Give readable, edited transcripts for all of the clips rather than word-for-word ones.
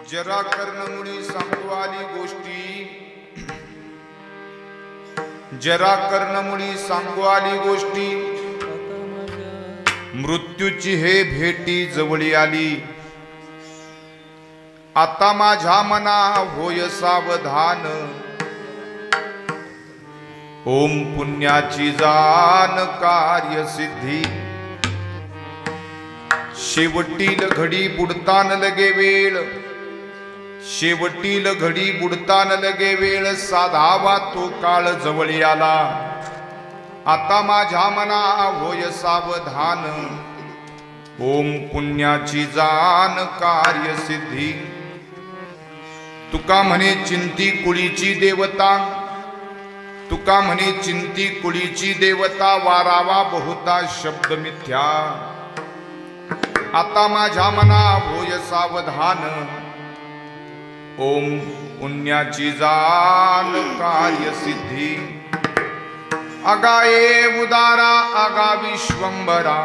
जरा कर्णमुनी सांगू आली गोष्टी, जरा कर्णमुनी सांगू आली गोष्टी, मृत्यूची हे भेटी जवळी आली। आता माझ्या मना होय सावधान, ओम पुण्याची जाण कार्य सिद्धी। शेवटील घडी बुडतान लगे वेळ, शेवटील घडी बुडतान लगे वेळ, साधावा तो काळ जवळी आला। आता माझ्या मना होय सावधान, ओम पुण्याची जाण कार्य सिद्धी। तुका म्हणे चिंती कुळीची देवता, तुका म्हणे चिंती कुळीची देवता, वारावा बहुता शब्द मिथ्या। आता माझ्या मना होय सावधान, ओम पुण्याची जाण कार्य सिद्धी। अगाये उदारा अगा विश्वंभरा,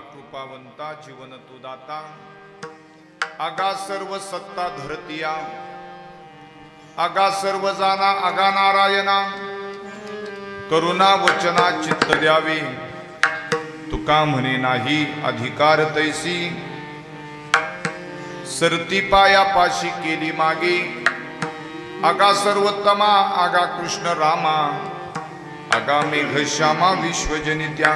कृपावंता जीवन तू दाता, आगा सर्व सत्ता धरतिया, आगा सर्व जाना आगा नारायणा। करुणा वचना चित्त द्यावे, तुका म्हणे नाही अधिकार तैसी। सरती पाया पाशी केली मागे, आगा सर्वोत्तमा आगा कृष्ण रामा, आगा मेघश्यामा विश्वजनित्या।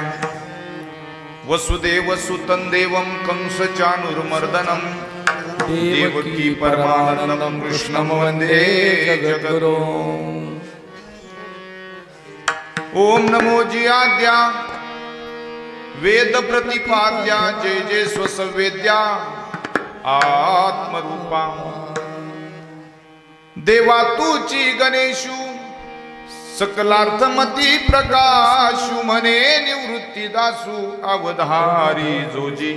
वसुदेव सुतं देवं कंस चाणूरमर्दनं, देवकी परमानंदं कृष्णं वंदे जगद्गुरुं। ओम नमो जियाद्या वेद प्रतिपाद्या, जय जय स्वसंवेद्या आत्मरूपा। देवा तूची गणेशु सकलार्थमती प्रकाशु, म्हणे निवृत्ती दासु अवधारी जोजी।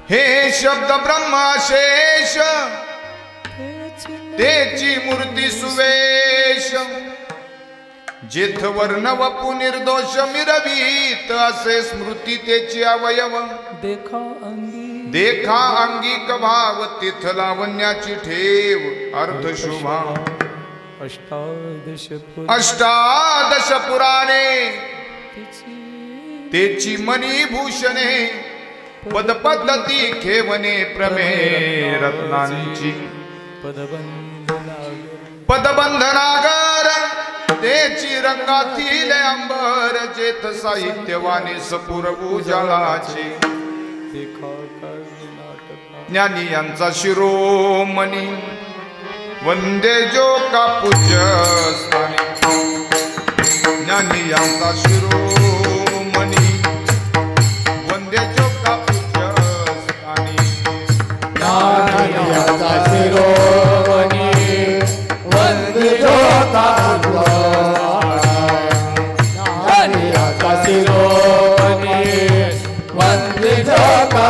हे शब्द ब्रह्माशेष, तेची मूर्ती सुवेश। जेथ वर्ण वपु निर्दोष मिरवीत, असे स्मृती तेची अवयव। देखा अंगिक भाव, तिथ लावण्याची ठेव अर्थ शुभा। अष्टादश पुराणे, तेची मनी भूषणे। पद पद्धती खेवणे प्रमे रत्नांची। पदबंधनागर, तेची रंगातील अंबर। जेथ साहित्यवाणी सपूर्व जळाचे। ज्ञानी यांचा शिरोमणी, वंदे जो का पूज्य स्थानी। ज्ञानी यांचा शिरोमणी, वंदे जो का पूज्य स्थानी। ज्ञानी यांचा शिरोमणी, वंदे जो का पूज्य स्थानी। ज्ञानी यांचा शिरोमणी, वंदे जो का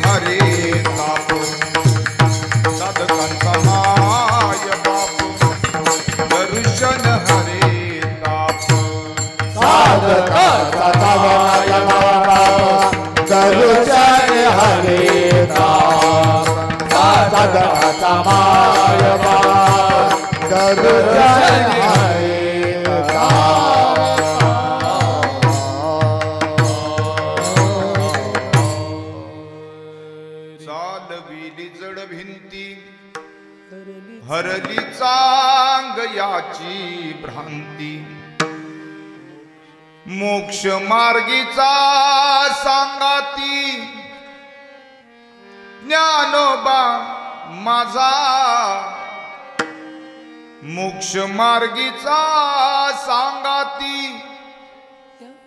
हरे दर्शन आहे चालविली जड भिंती हरली चांग याची भ्रांती मोक्ष मार्गीचा सांगाती ज्ञानोबा माझा मोक्ष मार्गीचा सांगाती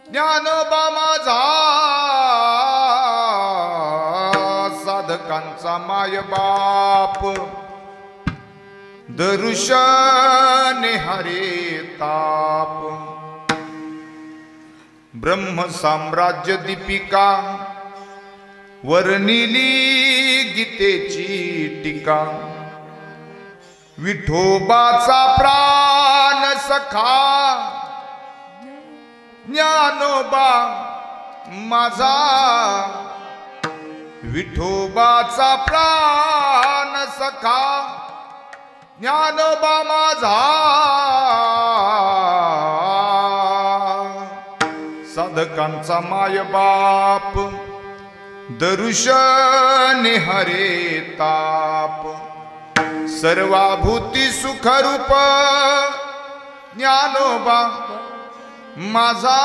ज्ञानोबा माझा साधकांचा माय बाप दर्शन हरे ताप ब्रह्म साम्राज्य दीपिका वर्णिली गीतेची टीका विठोबाचा प्राण सखा ज्ञानोबा माझा विठोबाचा प्राण सखा ज्ञानोबा माझा साधकांचा माय बाप दर्शन हरे ताप सर्वाभूती सुखरूप ज्ञानोबा माझा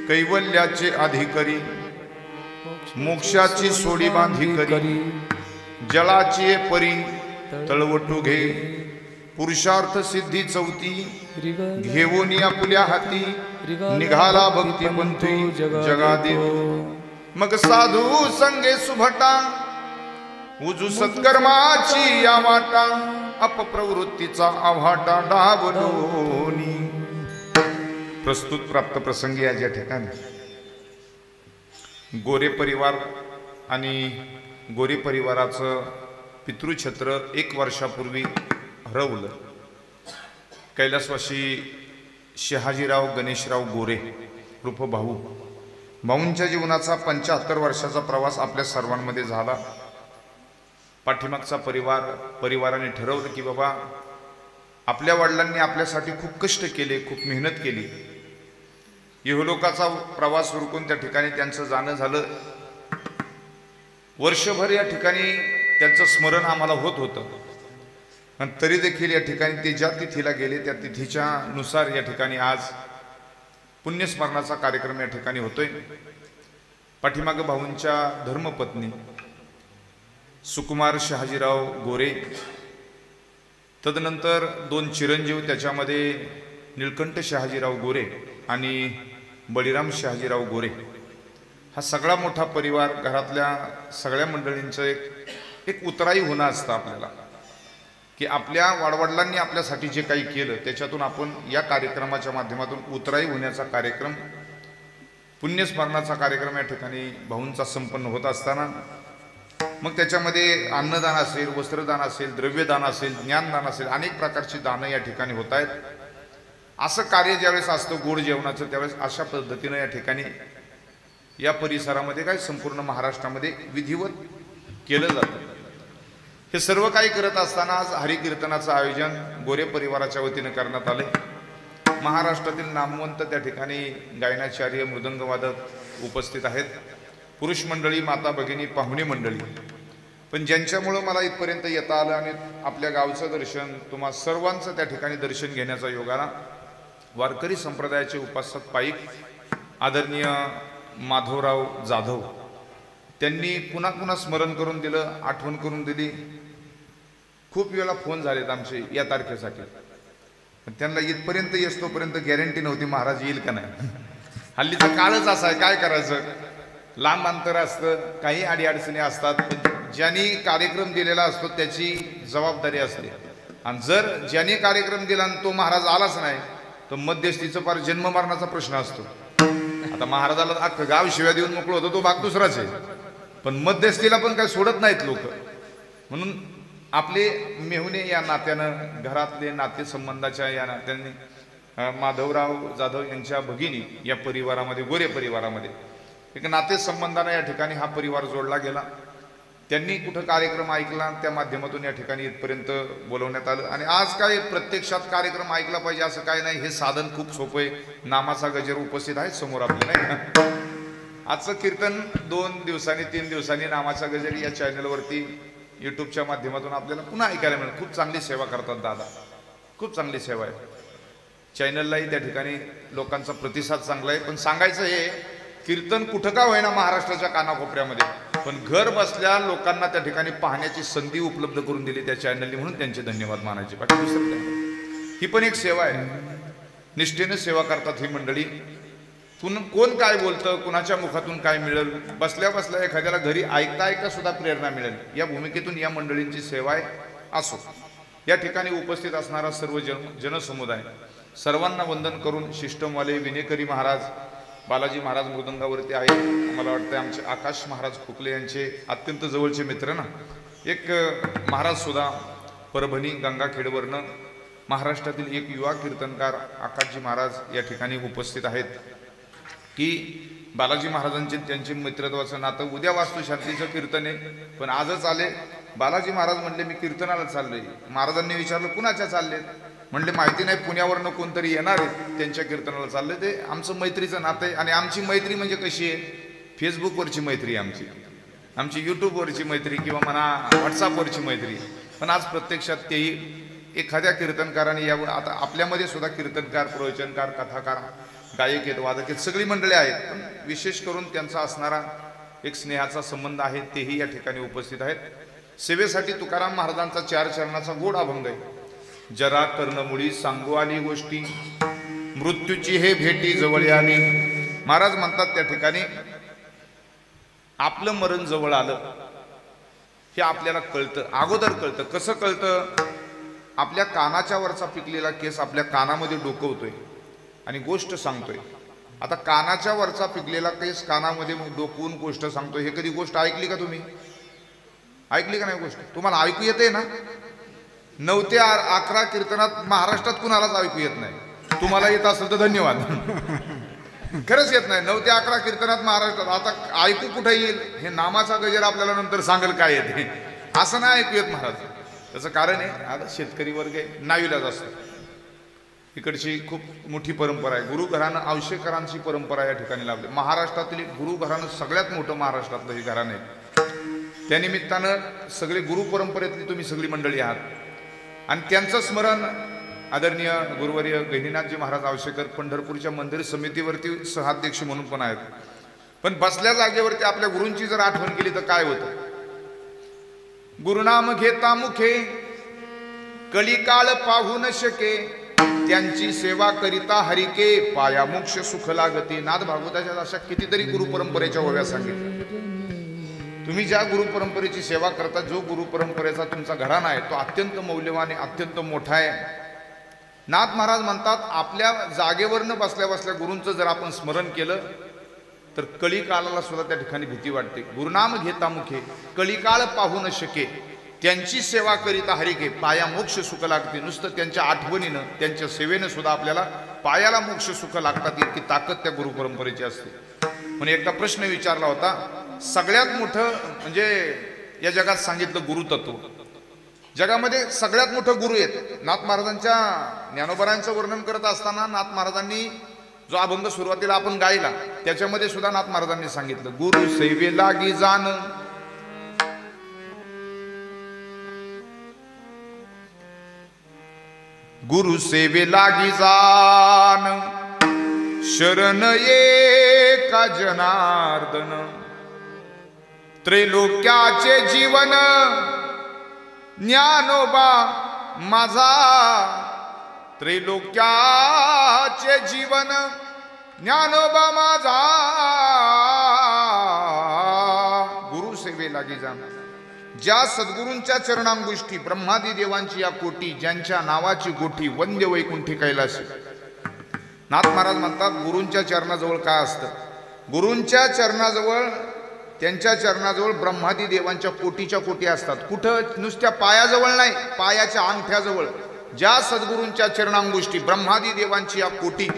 कैवल्याचे अधिकारी मोक्षाची सोडी बांधी करी जलाची परी तळवटू घे पुरुषार्थ सिद्धी चौथी घेऊन आपल्या हाती निघाला भक्तिमंत्री जगादेव मग साधू संगे सुभटा उजू सत्कर्माची या वाटा अपप्रवृत्तीचा आव्हाटा डावलोनी प्रस्तुत प्राप्त प्रसंगी या ज्या ठिकाणी गोरे परिवार आणि गोरे परिवाराचं पितृछत्र 1 वर्षापूर्वी हरवलं. कैलासवासी शहाजीराव गणेशराव गोरे रूप भाऊंच्या जीवनाचा 75 वर्षाचा प्रवास आपल्या सर्वांमध्ये झाला. पाठीमागचा परिवाराने ठरवलं की बाबा आपल्या वडिलांनी आपल्यासाठी खूप कष्ट केले, खूप मेहनत केली. इहलोकाचा प्रवास उरकून त्या ठिकाणी त्यांचं जाणं झालं. वर्षभर या ठिकाणी त्यांचं स्मरण आम्हाला होत होतं, पण तरी देखील या ठिकाणी ते ज्या तिथीला गेले त्या तिथीच्या नुसार या ठिकाणी आज पुण्यस्मरणाचा कार्यक्रम या ठिकाणी होतोय. पाठीमाग भाऊंच्या धर्मपत्नी सुकुमार शहाजीराव गोरे, तदनंतर 2 चिरंजीव त्याच्यामध्ये निळकंठ शहाजीराव गोरे आणि बळीराम शहाजीराव गोरे. हा सगळा मोठा परिवार, घरातल्या सगळ्या मंडळींचं एक उतराई होणं असतं आपल्याला, की आपल्या वाडवडिलांनी आपल्यासाठी जे काही केलं त्याच्यातून आपण या कार्यक्रमाच्या माध्यमातून उतराई होण्याचा कार्यक्रम, पुण्यस्मरणाचा कार्यक्रम या ठिकाणी भाऊंचा संपन्न होत असताना मग त्याच्यामध्ये अन्नदान असेल, वस्त्रदान असेल, द्रव्यदान असेल, ज्ञानदान असेल, अनेक प्रकारची दानं या ठिकाणी होत आहेत. असं कार्य ज्यावेळेस असतं गोड जेवणाचं, त्यावेळेस अशा पद्धतीनं या ठिकाणी या परिसरामध्ये काय संपूर्ण महाराष्ट्रामध्ये विधिवत केलं जातं. हे सर्व काही करत असताना आज हरिकीर्तनाचं आयोजन गोरे परिवाराच्या वतीनं करण्यात आले. महाराष्ट्रातील नामवंत त्या ठिकाणी गायनाचार्य, मृदंगवादक उपस्थित आहेत, पुरुष मंडळी, माता भगिनी, पाहुणे मंडळी. पण ज्यांच्यामुळं मला इथपर्यंत येता आलं आणि आपल्या गावचं दर्शन, तुम्हा सर्वांचं त्या ठिकाणी दर्शन घेण्याचा योग आला. वारकरी संप्रदायाचे उपासक पाईक आदरणीय माधवराव जाधव, त्यांनी पुन्हा पुन्हा स्मरण करून दिलं, आठवण करून दिली. खूप वेळा फोन झालेत आमचे या तारखेसाठी, पण त्यांना इथपर्यंत येतोपर्यंत गॅरंटी नव्हती महाराज येईल का नाही. हल्लीचा काळच असा आहे, काय करायचं, लांब अंतर असतं, काही अडीअडचणी असतात. पण ज्यांनी कार्यक्रम दिलेला असतो त्याची जबाबदारी असते, आणि जर ज्यांनी कार्यक्रम दिला आणि तो महाराज आलाच नाही तर मध्यस्थीचं फार जन्म मरणाचा प्रश्न असतो. आता महाराजाला अख्खं गाव शिव्या देऊन मोकळं होतं, तो भाग दुसराच आहे, पण मध्यस्थीला पण काही सोडत नाहीत लोक. म्हणून आपले मेहुणे या नात्यानं, घरातले नातेसंबंधाच्या या नात्याने माधवराव जाधव यांच्या भगिनी या परिवारामध्ये, गोरे परिवारामध्ये एक नातेसंबंधानं या ठिकाणी हा परिवार जोडला गेला. त्यांनी कुठं कार्यक्रम ऐकला त्या माध्यमातून या ठिकाणी इथपर्यंत बोलवण्यात आलं. आणि आज काय प्रत्यक्षात कार्यक्रम ऐकला पाहिजे असं काय नाही, हे साधन खूप सोपं आहे. नामाचा गजर उपस्थित आहे समोर आपलं, नाही का? आजचं कीर्तन 2 दिवसांनी 3 दिवसांनी नामाचा गजर या चॅनलवरती यूट्यूबच्या माध्यमातून आपल्याला पुन्हा ऐकायला मिळेल. खूप चांगली सेवा करतात दादा, खूप चांगली सेवा आहे. चॅनललाही त्या ठिकाणी लोकांचा प्रतिसाद चांगला आहे. पण सांगायचं हे, कीर्तन कुठं का होईना महाराष्ट्राच्या कानाकोपऱ्यामध्ये, पण घर बसल्या लोकांना त्या ठिकाणी पाहण्याची संधी उपलब्ध करून दिली त्या चॅनलने, म्हणून त्यांचे धन्यवाद मानायचे. बाकी दुसरं काय, ही पण एक सेवा आहे. निष्ठेने सेवा करतात ही मंडळी. कोण काय बोलतं, कुणाच्या मुखातून काय मिळेल, बसल्या बसल्या एखाद्याला घरी ऐकता ऐकता सुद्धा प्रेरणा मिळेल, या भूमिकेतून या मंडळींची सेवा आहे. असो, या ठिकाणी उपस्थित असणारा सर्व जनसमुदाय, सर्वांना वंदन करून शिष्टमवाले विनेकरी महाराज, बालाजी महाराज मृदंगावरती आहे. मला वाटतं आमचे आकाश महाराज खुकले यांचे अत्यंत जवळचे मित्र ना. एक महाराज सुद्धा परभणी गंगाखेडवरनं महाराष्ट्रातील एक युवा कीर्तनकार आकाशजी महाराज या ठिकाणी उपस्थित आहेत. की बालाजी महाराजांचे त्यांचे मित्रत्वाचं नातं. उद्या वास्तुशांतीचं कीर्तन आहे, पण आजच आले. बालाजी महाराज म्हणले मी कीर्तनाला चाललोय. महाराजांनी विचारलं कुणाच्या चाललेत, म्हणले माहिती नाही, पुण्यावरनं कोणतरी येणार आहे त्यांच्या कीर्तनाला चालले. ते आमचं मैत्रीचं नातं आहे. आणि आमची मैत्री म्हणजे कशी आहे, फेसबुकवरची मैत्री आहे आमची यूट्यूबवरची मैत्री किंवा म्हणा व्हॉट्सअपवरची मैत्री. पण आज प्रत्यक्षात तेही एखाद्या कीर्तनकाराने यावं. आता आपल्यामध्ये सुद्धा कीर्तनकार, प्रवचनकार, कथाकार, गायक आहेत, वादक आहेत, सगळी मंडळी आहेत. पण विशेष करून त्यांचा असणारा एक स्नेहाचा संबंध आहे, तेही या ठिकाणी उपस्थित आहेत. सेवेसाठी तुकाराम महाराजांचा 4 चरणाचा गोड अभंग आहे. जरा कर्णमुळी सांगू आली गोष्टी, मृत्यूची हे भेटी जवळ आली. महाराज म्हणतात त्या ठिकाणी आपलं मरण जवळ आलं हे आपल्याला कळतं, अगोदर कळतं. कसं कळतं, आपल्या कानाच्या वरचा पिकलेला केस आपल्या कानामध्ये डोकवतोय आणि गोष्ट सांगतोय. आता कानाच्या वरचा पिकलेला केस कानामध्ये डोकवून गोष्ट सांगतोय. हे कधी गोष्ट ऐकली का तुम्ही? ऐकली का नाही गोष्ट? तुम्हाला ऐकू येते ना? 9 ते 11 कीर्तनात महाराष्ट्रात कुणालाच ऐकू येत नाही. तुम्हाला येत असेल तर धन्यवाद. खरंच येत नाही. 9 ते 11 कीर्तनात महाराष्ट्रात. आता ऐकू कुठे येईल? हे नामाचा गजर आपल्याला नंतर सांगेल काय येते. असं नाही ऐकू येत महाराज. त्याचं कारण आहे, आता शेतकरी वर्ग आहे, नाविलाज असतो. इकडची खूप मोठी परंपरा आहे. गुरुघराणं आवश्यकरांची परंपरा या ठिकाणी लाभली. महाराष्ट्रातील गुरुघराणं सगळ्यात मोठं महाराष्ट्रातलं हे घराणं आहे. त्यानिमित्तानं सगळे गुरु परंपरेतली तुम्ही सगळी मंडळी आहात. आणि त्यांचं स्मरण आदरणीय गुरुवर्य गहिनीनाथजी महाराज आवशेकर पंढरपूरच्या मंदिर समितीवरती सहाध्यक्ष म्हणून पण आहेत. पण बसल्या जागेवरती आपल्या गुरूंची जर आठवण केली तर काय होतं? गुरुनाम घेता मुखे, कलिकाळ पाहू न शके, त्यांची सेवा करिता हरिके, पाया मोक्ष सुख लागते. नाथ भागवताच्या अशा कितीतरी गुरु परंपरेच्या ओव्या सांगितल्या. तुम्ही ज्या गुरु परंपरेची सेवा करता, जो गुरु परंपरेचा तुमचा घराणा आहे, तो अत्यंत मौल्यवान आहे, अत्यंत मोठा आहे. नाथ महाराज म्हणतात, आपल्या जागेवरनं बसल्या बसल्या गुरूंचं जर आपण स्मरण केलं तर कलिकाळाला सुद्धा त्या ठिकाणी भीती वाटते. गुरुनाम घेता मुखे, कलिकाळ पाहू न शके, त्यांची सेवा करिता हरिके, पाया मोक्ष सुख लागते. नुसतं त्यांच्या आठवणीनं, त्यांच्या सेवेनं सुद्धा आपल्याला पायाला मोक्ष सुख लागतात, इतकी ताकद त्या गुरु परंपरेची असते. म्हणून एकदा प्रश्न विचारला होता, सगळ्यात मोठं म्हणजे या जगात सांगितलं गुरुतत्व, जगामध्ये सगळ्यात मोठं गुरु आहेत. नाथ महाराजांच्या ज्ञानोबरांचं वर्णन करत असताना नाथ महाराजांनी जो अभंग सुरुवातीला आपण गायला त्याच्यामध्ये सुद्धा नाथ महाराजांनी सांगितलं, गुरु सेवे लागी जाण, गुरु सेवे लागी जाण, शरण एका जनार्दन, त्रैलोक्याचे जीवन ज्ञानोबा माझा, त्रैलोक्याचे जीवन ज्ञानोबा माझा. गुरु सेवे लागी जाण, ज्या सद्गुरूंच्या चरणांगोष्ठी ब्रह्मादी देवांची या कोटी, ज्यांच्या नावाची गोठी वंद्य वैकुंठी कैलासी. नाथ महाराज म्हणतात, गुरूंच्या चरणाजवळ काय असतं? गुरूंच्या चरणाजवळ, त्यांच्या चरणाजवळ ब्रह्मादी देवांच्या कोटीच्या कोटी असतात. कुठं? नुसत्या पायाजवळ नाही, पायाच्या अंगठ्याजवळ. ज्या सद्गुरूंच्या चरणांगोष्ठी ब्रह्मादी देवांची या कोटी,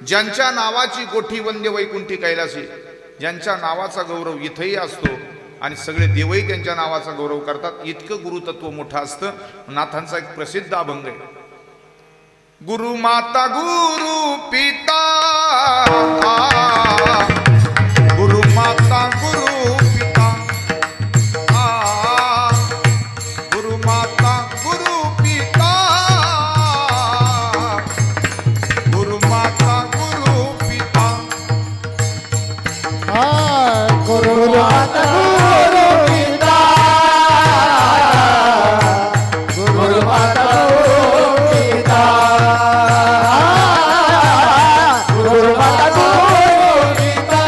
ज्यांच्या नावाची गोठी वंद्य वैकुंठी कैलासी, ज्यांच्या नावाचा गौरव इथंही असतो आणि सगळे देवही त्यांच्या नावाचा गौरव करतात. इतकं गुरुतत्व मोठं असतं. नाथांचा एक प्रसिद्ध अभंग आहे, गुरु माता गुरु पिता, गुरु माता गुरु पिता, गुरु माता गुरु पिता, गुरु माता गुरु पिता, गुरु माता गुरु पिता, गुरु माता गुरु पिता, गुरु माता गुरु पिता,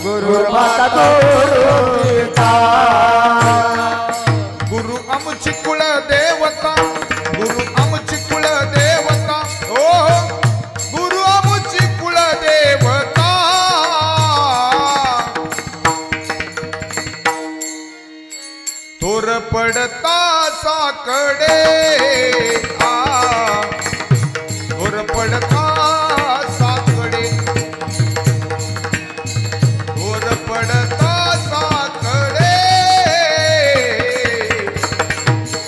गुरु माता गुरु पिता, गुरु आमची कुळ देवता, गुरु आमची कुळ देवता, ओ गुरु आमची कुळ देवता, थोर पडता साकडे, थोर पडता साकडे, थोर पडता साकडे,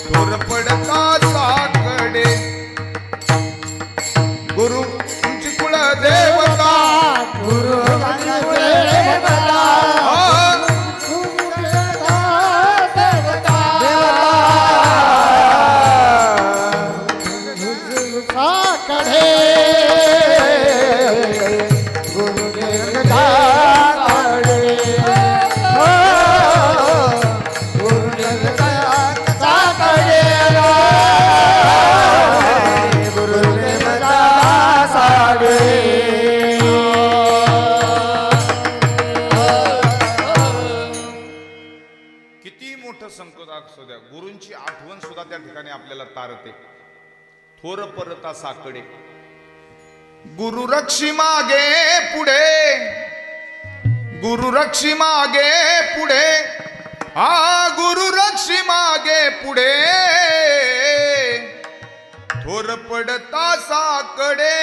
थोर पडता साकडे, गुरु तुमची कुळ देवता, गुरु माता देवता, किती मोठं संकट असू द्या, गुरूंची आठवण सुद्धा त्या ठिकाणी आपल्याला तारते. थोर परता साकडे, गुरु रक्षी मागे पुढे, गुरु रक्षी मागे पुढे, गुरु रक्षी मागे पुढे, थोर पडता साकडे,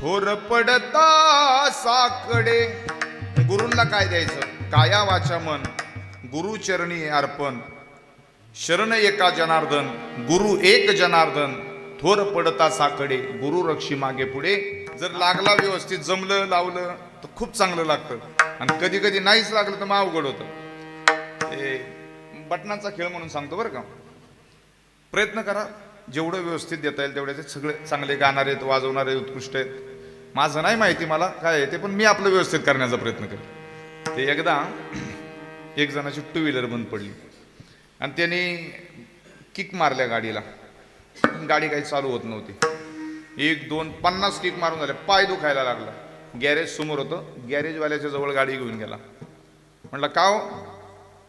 थोर पडता साकडे. गुरूंना काय द्यायचं? काया वाचा मन, गुरु चरणी अर्पण, शरण एका जनार्दन, गुरु एक जनार्दन, थोर पडता साकडे, गुरु रक्षी मागे पुढे. जर लागला व्यवस्थित जमलं लावलं तर खूप चांगलं लागतं, आणि कधी कधी नाहीच लागलं तर मग अवघड होतं. ते बटनाचा खेळ म्हणून सांगतो बरं का. प्रयत्न करा जेवढं व्यवस्थित देता येईल तेवढे. ते सगळे चांगले गाणारे आहेत, वाजवणारे उत्कृष्ट आहेत. माझं नाही माहिती मला काय आहे ते, पण मी आपलं व्यवस्थित करण्याचा प्रयत्न करेन. ते एकदा एक जणाची टू व्हीलर बंद पडली आणि त्यांनी किक मारल्या गाडीला. गाडी काही चालू होत नव्हती. 1 2 50 किक मारून झाले, पाय दुखायला लागला. गॅरेज समोर होतं, गॅरेजवाल्याच्या जवळ गाडी घेऊन गेला. म्हटलं का हो,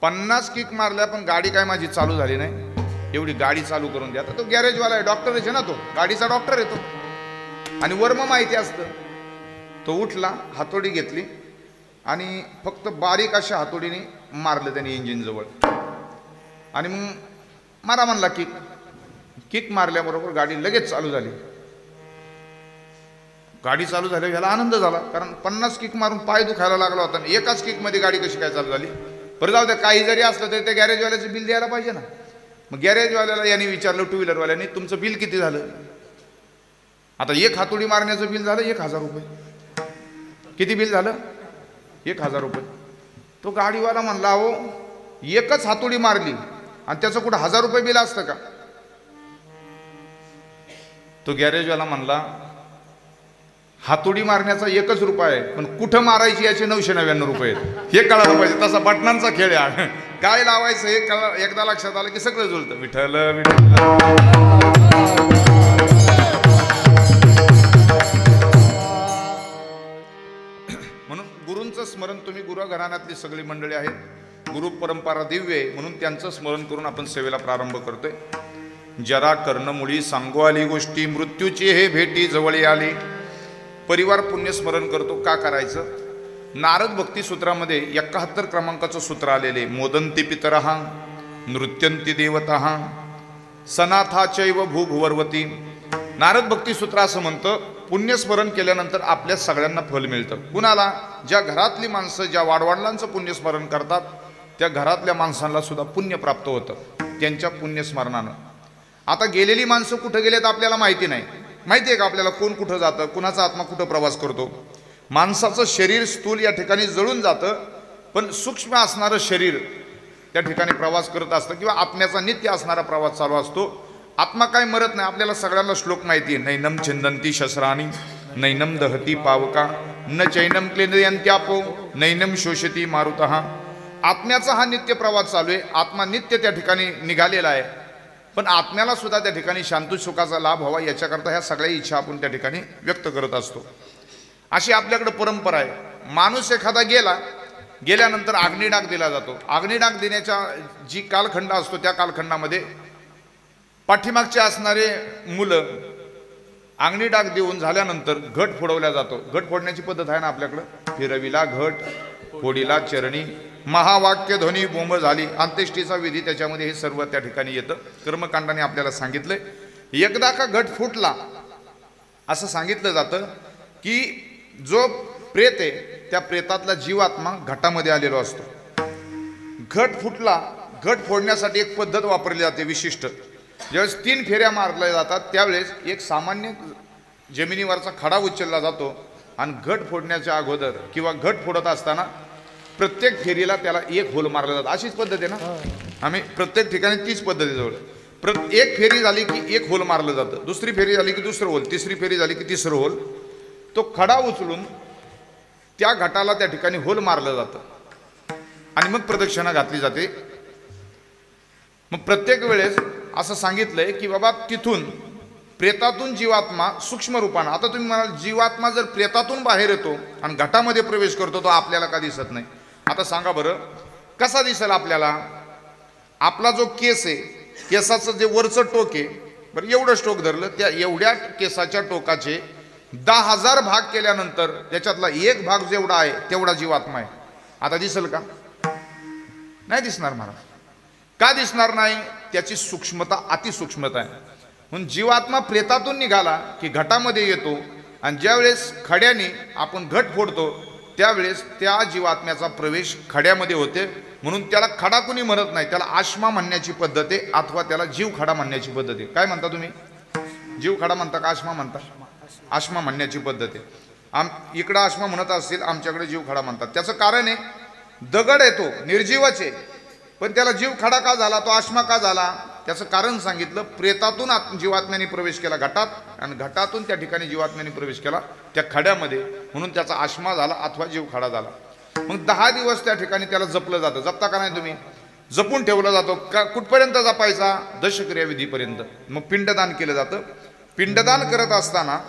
50 किक मारल्या पण गाडी काय माझी चालू झाली नाही, एवढी गाडी चालू करून द्या. तो गॅरेजवाला आहे, डॉक्टर आहे ना, तो गाडीचा डॉक्टर आहे तो, आणि वर्म माहिती असतं. तो उठला, हातोडी घेतली आणि फक्त बारीक अशा हातोडीने मारलं त्याने इंजिन जवळ, आणि मग मारा म्हणला किक. किक मारल्याबरोबर गाडी लगेच चालू झाली. गाडी चालू झाली, याला आनंद झाला, कारण 50 किक मारून पाय दुखायला लागला होता. एकाच किक मध्ये गाडी कशी काय चालू झाली. बरं जाऊ द्या, काही जरी असलं तरी त्या गॅरेजवाल्याचं बिल द्यायला पाहिजे ना. मग गॅरेजवाल्याला यांनी विचारलं, टू व्हीलरवाल्याने, तुमचं बिल किती झालं? आता एक हातोडी मारण्याचं बिल झालं 1000 रुपये. किती बिल झालं? 1000 रुपये. तो गाडीवाला म्हणला, हो एकच हातोडी मारली आणि त्याचं कुठं 1000 रुपये बिल असतं का? तो गॅरेजवाला म्हणला, हातोडी मारण्याचा 1 रुपया आहे, पण कुठं मारायची याचे 999 रुपये आहेत. हे कळायला पाहिजे. तसा बटनांचा खेळ आहे. काय लावायचं हे एकदा लक्षात आलं की सगळं जुळतं. विठ्ठल विठ्ठल. म्हणून गुरूंचं स्मरण, तुम्ही गुरु घराण्यातली सगळी मंडळी आहेत, गुरु परंपरा दिव्य आहे, म्हणून त्यांचं स्मरण करून आपण सेवेला प्रारंभ करतोय. जरा कर्णमुळी सांगू आली गोष्टी, मृत्यूची हे भेटी जवळ आली. परिवार पुण्य स्मरण करतो. का करायचं? नारद भक्ती सूत्रामध्ये 71 क्रमांकाचं सूत्र आलेले. मोदंती पितरः नृत्यंती देवतः सनाथाचैव भूभुवर्वती. नारद भक्ती सूत्र असं म्हणतं, पुण्यस्मरण केल्यानंतर आपल्या सगळ्यांना फल मिळतं. कुणाला? ज्या घरातली माणसं ज्या वाडवडिलांचं पुण्यस्मरण करतात त्या घरातल्या माणसांना सुद्धा पुण्य प्राप्त होतं त्यांच्या पुण्यस्मरणानं. आता गेलेली माणसं कुठं गेलेत आपल्याला माहिती नाही. माहिती आहे का आपल्याला कोण कुठं जातं, कुणाचा आत्मा कुठं प्रवास करतो? माणसाचं शरीर स्थूल या ठिकाणी जळून जातं, पण सूक्ष्म असणारं शरीर त्या ठिकाणी प्रवास करत असतं किंवा आत्म्याचा नित्य असणारा प्रवास चालू असतो. आत्मा काय मरत नाही. आपल्याला सगळ्यांना श्लोक माहिती आहे. नैनम छिंदंती शस्त्राणी नैनम दहती पावका न चैनम क्लेदयंत्यापो नैनम शोषती मारुतः. आत्म्याचा हा नित्य प्रवास चालू आहे. आत्मा नित्य त्या ठिकाणी निघालेला आहे, पण आत्म्याला सुद्धा त्या ठिकाणी शांती सुखाचा लाभ व्हावा याच्याकरता ह्या सगळ्या इच्छा आपण त्या ठिकाणी व्यक्त करत असतो. अशी आपल्याकडे परंपरा आहे. माणूस एखादा गेल्यानंतर अग्निडाग दिला जातो. अग्निडाग देण्याच्या जी कालखंड असतो त्या कालखंडामध्ये पाठीमागचे असणारे मुलं अग्निडाग देऊन झाल्यानंतर घट फोडवला जातो. घट फोडण्याची पद्धत आहे ना आपल्याकडं. फिरविला घट फोडीला चरणी महावाक्य ध्वनी बोंब झाली. अंत्येष्टीचा विधी त्याच्यामध्ये हे सर्व त्या ठिकाणी येतं. कर्मकांडाने आपल्याला सांगितलंय. एकदा का घट फुटला असं सांगितलं जातं की जो प्रेत आहे त्या प्रेतातला जीवात्मा घटामध्ये आलेलो असतो. घट फुटला. घट फोडण्यासाठी एक पद्धत वापरली जाते विशिष्ट. ज्यावेळेस 3 फेऱ्या मारल्या जातात त्यावेळेस एक सामान्य जमिनीवरचा खडा उचलला जातो आणि घट फोडण्याच्या अगोदर किंवा घट फोडत असताना प्रत्येक फेरीला त्याला एक होल मारला जातो. अशीच पद्धत आहे ना. आम्ही प्रत्येक ठिकाणी तीच पद्धत आहे जवळ. एक फेरी झाली की एक होल मारलं जातं, दुसरी फेरी झाली की दुसरं होल, तिसरी फेरी झाली की तिसरं होल. तो खडा उचलून त्या घटाला त्या ठिकाणी होल मारलं जातं आणि मग प्रदक्षिणा घातली जाते. मग प्रत्येक वेळेस असं सांगितलंय की बाबा तिथून प्रेतातून जीवात्मा सूक्ष्म रूपानं. आता तुम्ही म्हणाल जीवात्मा जर प्रेतातून बाहेर येतो आणि घटामध्ये प्रवेश करतो तो आपल्याला का दिसत नाही? आता सांगा बरं कसा दिसेल आपल्याला? आपला जो केस आहे, केसाचं जे वरचं टोक आहे, बरं एवढंच टोक धरलं, त्या एवढ्या केसाच्या टोकाचे 10,000 भाग केल्यानंतर त्याच्यातला एक भाग जेवढा आहे तेवढा जीवात्मा आहे. आता दिसेल का? नाही दिसणार महाराज. का दिसणार नाही? त्याची सूक्ष्मता अतिसूक्ष्मता आहे. म्हणून जीवात्मा प्रेतातून निघाला की घटामध्ये येतो आणि ज्यावेळेस खड्याने आपण घट फोडतो त्यावेळेस त्या जीवात्म्याचा प्रवेश खड्यामध्ये होते. म्हणून त्याला खडा कुणी म्हणत नाही, त्याला आश्मा म्हणण्याची पद्धत आहे अथवा त्याला जीव खडा म्हणण्याची पद्धत आहे. काय म्हणता तुम्ही? जीव खडा म्हणता का आश्मा म्हणता? आश्मा म्हणण्याची पद्धत आहे. इकडं आश्मा म्हणत असतील, आमच्याकडे जीव खडा म्हणतात. त्याचं कारण आहे दगड येतो निर्जीवच आहे, पण त्याला जीव खडा का झाला, तो आश्मा का झाला? त्याचं कारण सांगितलं. प्रेतातून जीवात्म्याने प्रवेश केला घटात आणि घटातून त्या ठिकाणी जीवात्म्याने प्रवेश केला त्या खड्यामध्ये, म्हणून त्याचा आश्मा झाला अथवा जीव खडा झाला. मग 10 दिवस त्या ठिकाणी त्याला जपलं जातं. जपता का नाही तुम्ही? जपून ठेवलं जातो. का कुठपर्यंत जपायचा? दशक्रिया विधीपर्यंत. मग पिंडदान केलं जातं. पिंडदान करत असताना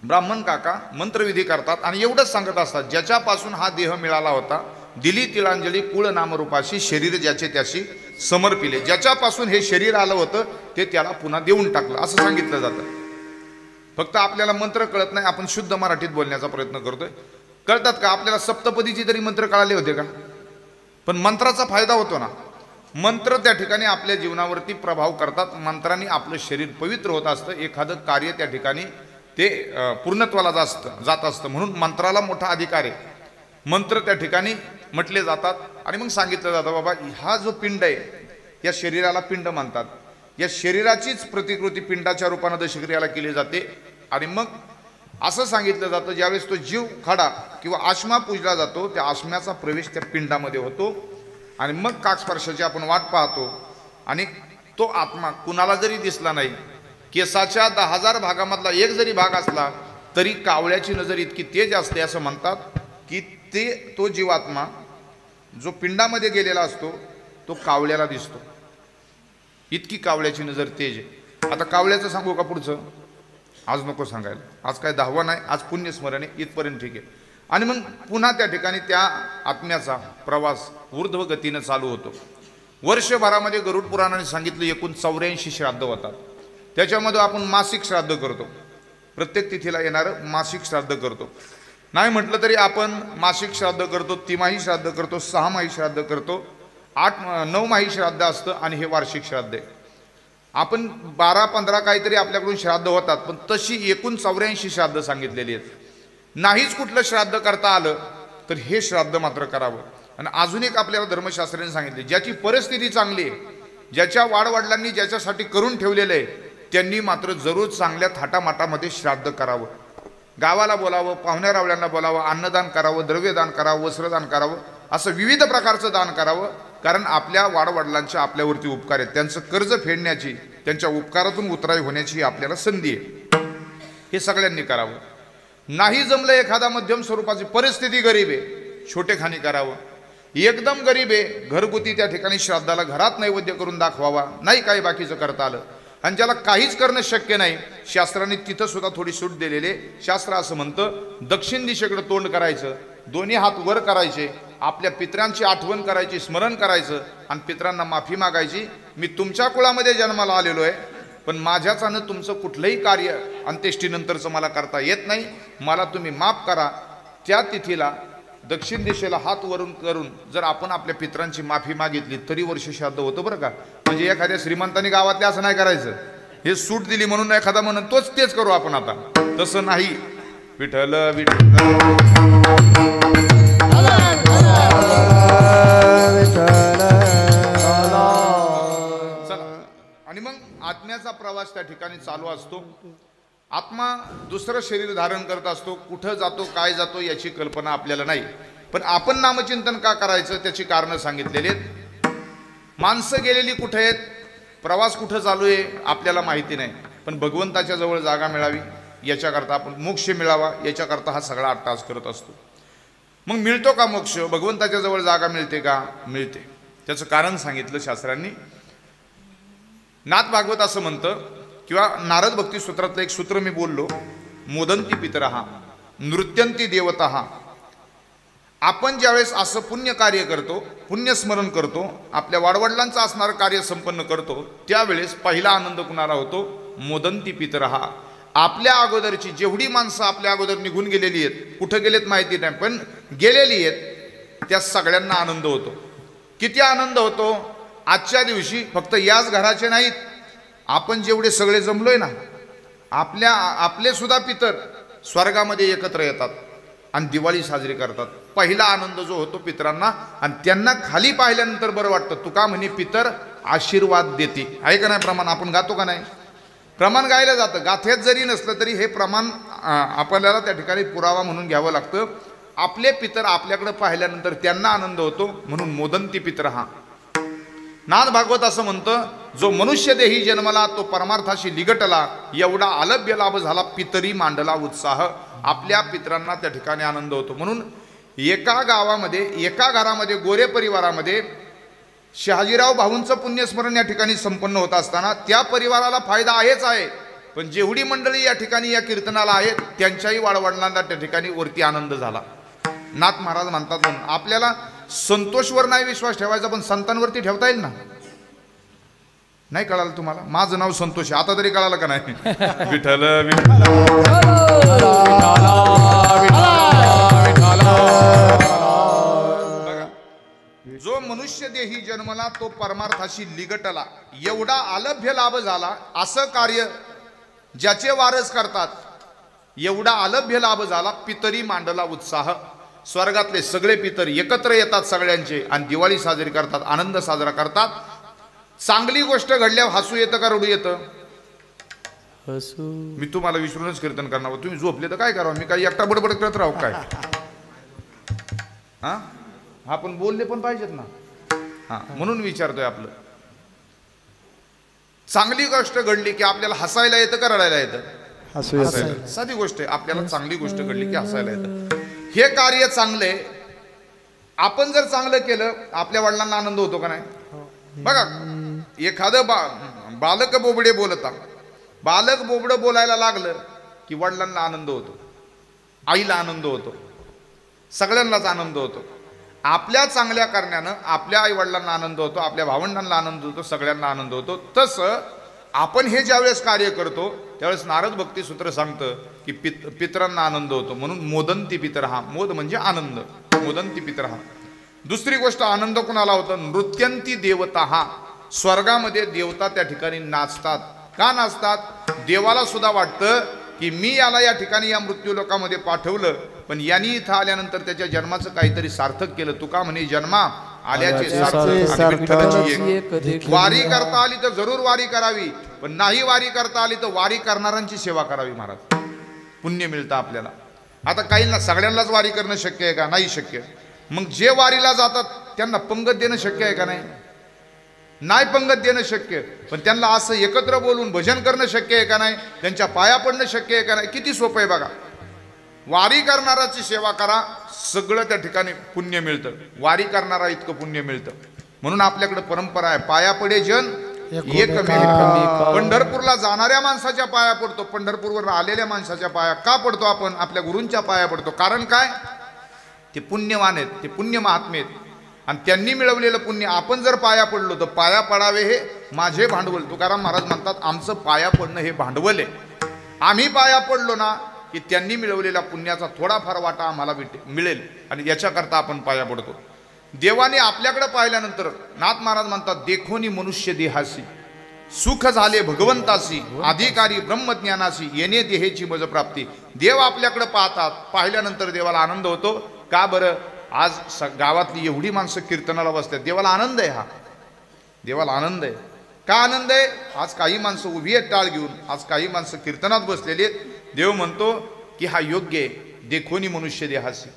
ब्राह्मण काका मंत्रविधी करतात आणि एवढंच सांगत असतात, ज्याच्यापासून हा देह मिळाला होता दिली तिळांजली कुळ नामरूपाशी शरीर ज्याचे त्याशी समर्पिले. ज्याच्यापासून हे शरीर आलं होतं ते त्याला पुन्हा देऊन टाकलं असं सांगितलं जातं. फक्त आपल्याला मंत्र कळत नाही, आपण शुद्ध मराठीत बोलण्याचा प्रयत्न करतोय. कळतात का? आपल्याला सप्तपदीची तरी मंत्र कळाले होते का? पण मंत्राचा फायदा होतो ना. मंत्र त्या ठिकाणी आपल्या जीवनावरती प्रभाव करतात. मंत्रांनी आपलं शरीर पवित्र होत असतं. एखादं कार्य त्या ठिकाणी ते पूर्णत्वाला जात असतं. म्हणून मंत्राला मोठा अधिकार आहे. मंत्र त्या ठिकाणी म्हटले जातात आणि मग सांगितलं जातं बाबा हा जो पिंड आहे या शरीराला पिंड म्हणतात. या शरीराचीच प्रतिकृती पिंडाच्या रूपानं दशक्रियाला केली जाते. आणि मग असं सांगितलं जातं ज्यावेळेस तो जीव खडा किंवा आश्मा पूजला जातो त्या आश्म्याचा प्रवेश त्या पिंडामध्ये होतो आणि मग काकस्पर्शाची आपण वाट पाहतो आणि तो आत्मा कुणाला जरी दिसला नाही, केसाच्या 10,000 भागामधला एक जरी भाग असला तरी कावळ्याची नजर इतकी तेज असते असं म्हणतात की तो जीवात्मा जो पिंडामध्ये गेलेला असतो तो कावळ्याला दिसतो. इतकी कावळ्याची नजर तेज आहे. आता कावळ्याचं सांगू का पुढचं? आज नको सांगायला, आज काय 10वा नाही, आज पुण्यस्मरण आहे, इथपर्यंत ठीक आहे. आणि मग पुन्हा त्या ठिकाणी त्या आत्म्याचा प्रवास ऊर्ध्व गतीनं चालू होतो. वर्षभरामध्ये गरुड पुराणाने सांगितलं एकूण 84 श्राद्ध होतात. त्याच्यामध्ये आपण मासिक श्राद्ध करतो. प्रत्येक तिथीला येणारं मासिक श्राद्ध करतो. नाही म्हटलं तरी आपण मासिक श्राद्ध करतो, तिमाही श्राद्ध करतो, 6 माही श्राद्ध करतो, 8-9 माही श्राद्ध असतं आणि हे वार्षिक श्राद्ध आहे. आपण 12-15 काहीतरी आपल्याकडून श्राद्ध होतात, पण तशी एकूण 84 श्राद्ध सांगितलेली आहेत. नाहीच कुठलं श्राद्ध करता आलं तर हे श्राद्ध मात्र करावं. आणि अजून एक आपल्याला धर्मशास्त्राने सांगितले, ज्याची परिस्थिती चांगली आहे, ज्याच्या वाडवडिलांनी ज्याच्यासाठी करून ठेवलेलं आहे, त्यांनी मात्र जरूर चांगल्या थाटामाटामध्ये श्राद्ध करावं. गावाला बोलावं, पाहुण्या रावळ्यांना बोलावं, अन्नदान करावं, द्रव्यदान करावं, वस्त्रदान करावं, असं विविध प्रकारचं दान करावं. कारण आपल्या वाडवडिलांच्या आपल्यावरती उपकार आहेत, त्यांचं कर्ज फेडण्याची, त्यांच्या उपकारातून उतराई होण्याची आपल्याला संधी आहे. हे सगळ्यांनी करावं. नाही जमलं, एखादा मध्यम स्वरूपाची परिस्थिती गरीब आहे, छोटेखानी करावं. एकदम गरीब आहे, घरगुती त्या ठिकाणी श्राद्धाला घरात नैवेद्य करून दाखवावा, नाही काही बाकीचं करता आलं. आणि ज्याला काहीच करणं शक्य नाही, शास्त्राने तिथं सुद्धा थोडी सूट दिलेली आहे. शास्त्र असं म्हणतं, दक्षिण दिशेकडे तोंड करायचं, दोन्ही हात वर करायचे, आपल्या पितरांची आठवण करायची, स्मरण करायचं आणि पितरांना माफी मागायची. मी तुमच्या कुळामध्ये जन्माला आलेलो आहे, पण माझ्याचानं तुमचं कुठलंही कार्य अंत्येष्टीनंतरचं मला करता येत नाही, मला तुम्ही माफ करा. त्या तिथीला दक्षिण दिशेला हात वरून करून जर आपण आपल्या पितरांची माफी मागितली तरी वर्ष श्राद्ध होतं बरं का. म्हणजे एखाद्या श्रीमंतांनी गावातले असं नाही करायचं, हे सूट दिली म्हणून एखादा म्हणून तोच तेच करू आपण आता, तसं नाही. विठ्ठल विठ्ठल. चला, आणि मग आत्म्याचा प्रवास त्या ठिकाणी चालू असतो. आत्मा दुसरं शरीर धारण करत असतो, कुठं जातो काय जातो याची कल्पना आपल्याला नाही. पण आपण नामचिंतन का करायचं त्याची कारणं सांगितलेली आहेत. माणसं गेलेली कुठे आहेत, प्रवास कुठं चालू आहे आपल्याला माहिती नाही, पण भगवंताच्या जवळ जागा मिळावी याच्याकरता, आपण मोक्ष मिळावा याच्याकरता हा सगळा अट्टास करत असतो. मग मिळतो का मोक्ष, भगवंताच्या जवळ जागा मिळते का? मिळते. त्याचं कारण सांगितलं शास्त्रांनी. नाथ भागवत असं म्हणतं, किंवा नारद भक्ती सूत्रातलं एक सूत्र मी बोललो, मोदंती पितरहा नृत्यंती देवतः. आपण ज्यावेळेस असं पुण्य कार्य करतो, पुण्यस्मरण करतो, आपल्या वाडवडिलांचं असणारं कार्य संपन्न करतो, त्यावेळेस पहिला आनंद कुणाला होतो? मोदंती पितरहा. आपल्या अगोदरची जेवढी माणसं आपल्या अगोदर निघून गेलेली आहेत, कुठं गेलेत माहिती नाही, पण गेलेली आहेत, त्या सगळ्यांना आनंद होतो. किती आनंद होतो? आजच्या दिवशी फक्त याच घराचे नाहीत, आपण जेवढे सगळे जमलोय ना, आपले सुद्धा पितर स्वर्गामध्ये एकत्र येतात आणि दिवाळी साजरी करतात. पहिला आनंद जो होतो पितरांना, आणि त्यांना खाली पाहिल्यानंतर बरं वाटतं. तुका म्हणे पितर आशीर्वाद देते, आहे का नाही प्रमाण? आपण गातो का नाही? प्रमाण गायलं जातं, गाथ्यात जरी नसलं तरी हे प्रमाण आपल्याला त्या ठिकाणी पुरावा म्हणून घ्यावं लागतं. आपले पितर आपल्याकडे पाहिल्यानंतर त्यांना आनंद होतो, म्हणून मोदंती पितर. हा नाथ भागवत असं म्हणतं, जो मनुष्य देही जन्मला तो परमार्थाशी लिगटला, एवढा अलभ्य लाभ झाला पितरी मांडला उत्साह. आपल्या पितरांना त्या ठिकाणी आनंद होतो. म्हणून एका गावामध्ये, एका घरामध्ये, गोरे परिवारामध्ये शहाजीराव भाऊंचं पुण्यस्मरण या ठिकाणी संपन्न होत असताना त्या परिवाराला फायदा आहेच आहे, पण जेवढी मंडळी या ठिकाणी या कीर्तनाला आहेत त्यांच्याही वाडवडिलांना त्या ठिकाणी वरती आनंद झाला. नाथ महाराज म्हणतात, म्हणून आपल्याला संतोषवर नाही विश्वास ठेवायचा, पण संतांवरती ठेवता येईल ना. नाही कळालं तुम्हाला? माझं नाव संतोष आहे, आता तरी कळालं का नाही? विठ्ठल जो मनुष्य देही जन्मला तो परमार्थाशी लिगटला, एवढा अलभ्य लाभ झाला. असं कार्य ज्याचे वारस करतात, एवढा अलभ्य लाभ झाला पितरी मांडला उत्साह. स्वर्गातले सगळे पितर एकत्र येतात सगळ्यांचे आणि दिवाळी साजरी करतात, आनंद साजरा करतात. चांगली गोष्ट घडल्यावर हसू येतं का रडू येतं? हसू. मी तुम्हाला विसरूनच कीर्तन करणार, तुम्ही झोपले तर काय करावं? मी काही एकटा बडबड करत राहू काय? हा हा, पण बोलले पण पाहिजेत ना. हा, म्हणून विचारतोय. आपलं चांगली गोष्ट घडली की आपल्याला हसायला येतं का रडायला येतं? हसायला. साधी गोष्ट आहे, आपल्याला चांगली गोष्ट घडली की हसायला येतं. हे कार्य चांगले, आपण जर चांगलं केलं आपल्या वडिलांना आनंद होतो का नाही? बघा, एखादं बालक बोबडे बोलता, बालक बोबडं बोलायला लागलं की वडिलांना आनंद होतो, आईला आनंद होतो, सगळ्यांनाच आनंद होतो. आपल्या चांगल्या करण्यानं आपल्या आई वडिलांना आनंद होतो, आपल्या भावंडांना आनंद होतो, सगळ्यांना आनंद होतो. तसं आपण हे ज्यावेळेस कार्य करतो त्यावेळेस नारद भक्ती सूत्र सांगतं की पितरांना आनंद होतो, म्हणून मोदंती पितर. हा मोद म्हणजे आनंद, मोदंती पितर. हा दुसरी गोष्ट, आनंद कुणाला होतं? नृत्यंती देवता. हा स्वर्गामध्ये देवता त्या ठिकाणी नाचतात. का नाचतात? देवाला सुद्धा वाटतं की मी याला या ठिकाणी या मृत्यू लोकामध्ये पाठवलं, पण यांनी इथं आल्यानंतर त्याच्या जन्माचं काहीतरी सार्थक केलं. तुका म्हणे जन्मा आल्याचे सार्थक आणि विठ्ठलाची एक. वारी करता आली तर जरूर वारी करावी, पण नाही वारी करता आली तर वारी करणाऱ्यांची सेवा करावी महाराज, पुण्य मिळतं आपल्याला. आता काहींना सगळ्यांनाच वारी करणं शक्य आहे का? नाही शक्य. मग जे वारीला जातात त्यांना पंगत देणं शक्य आहे का? नाही पंगत देणं शक्य, पण त्यांना असं एकत्र बोलून भजन करणं शक्य आहे का? नाही. त्यांच्या पाया पडणं शक्य आहे का? नाही. किती सोपं आहे बघा. वारी करणाराची सेवा करा, सगळं त्या ठिकाणी पुण्य मिळतं. वारी करणारा इतकं पुण्य मिळतं. म्हणून आपल्याकडे परंपरा आहे, पाया पडे जन एकमेव. पंढरपूरला जाणाऱ्या माणसाच्या पाया पडतो, पंढरपूरवर आलेल्या माणसाच्या पाया का पडतो आपण? आपल्या गुरूंच्या पाया पडतो. कारण काय? ते पुण्यवान आहेत, ते पुण्य महात्मे आहेत, आणि त्यांनी मिळवलेलं पुण्य आपण जर पाया पडलो तर पाया पडावे हे माझे भांडवल. तुकाराम महाराज म्हणतात, आमचं पाया पडणं हे भांडवल आहे. आम्ही पाया पडलो ना की त्यांनी मिळवलेल्या पुण्याचा थोडाफार वाटा आम्हाला मिळेल, आणि याच्याकरता आपण पाया पडतो. देवाने आपल्याकडे पाहिल्यानंतर नाथ महाराज म्हणतात, देखोनी मनुष्य देहासी सुख झाले भगवंतासी, अधिकारी ब्रह्मज्ञानासी येणे देहेची मज प्राप्ती. देव आपल्याकडे पाहतात, पाहिल्यानंतर देवाला आनंद होतो. का बरं? आज गावातली एवढी माणसं कीर्तनाला बसतात, देवाला आनंद आहे. हा देवाला आनंद आहे. का आनंद आहे? आज काही माणसं उभी आहेत टाळ घेऊन, आज काही माणसं कीर्तनात बसलेली आहेत. देव म्हणतो की हा योग्य आहे. देखोनी मनुष्य देहासी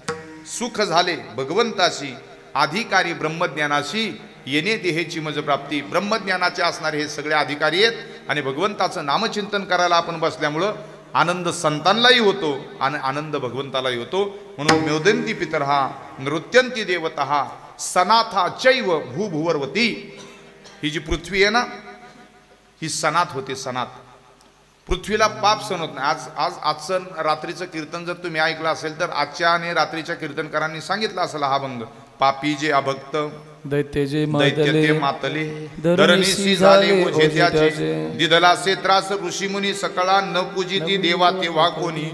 सुख झाले भगवंताशी, अधिकारी ब्रह्मज्ञानाशी येणे देहेची मज प्राप्ती. ब्रह्मज्ञानाचे असणारे हे सगळे अधिकारी आहेत, आणि भगवंताचं नामचिंतन करायला आपण बसल्यामुळं आनंद संतांनाही होतो आणि आनंद भगवंतालाही होतो. म्हणून मोदंती पितरहा नृत्यंती देवतः सनाथा चैव भूभुवर्वती. ही जी पृथ्वी आहे ना, ही सनात होते. सनात पृथ्वीला पाप सहन होत नाही. आजचं रात्रीचं कीर्तन जर तुम्ही ऐकलं असेल तर आजच्या आणि रात्रीच्या कीर्तनकारांनी सांगितलं असेल हा भंग. पापी जे अभक्त दैत्य मातले धरणीसी झाले ओझे त्याचे, दिदलासे त्रास ऋषीमुनी सकळा न पूजिती देवा तेव्हा कोणी,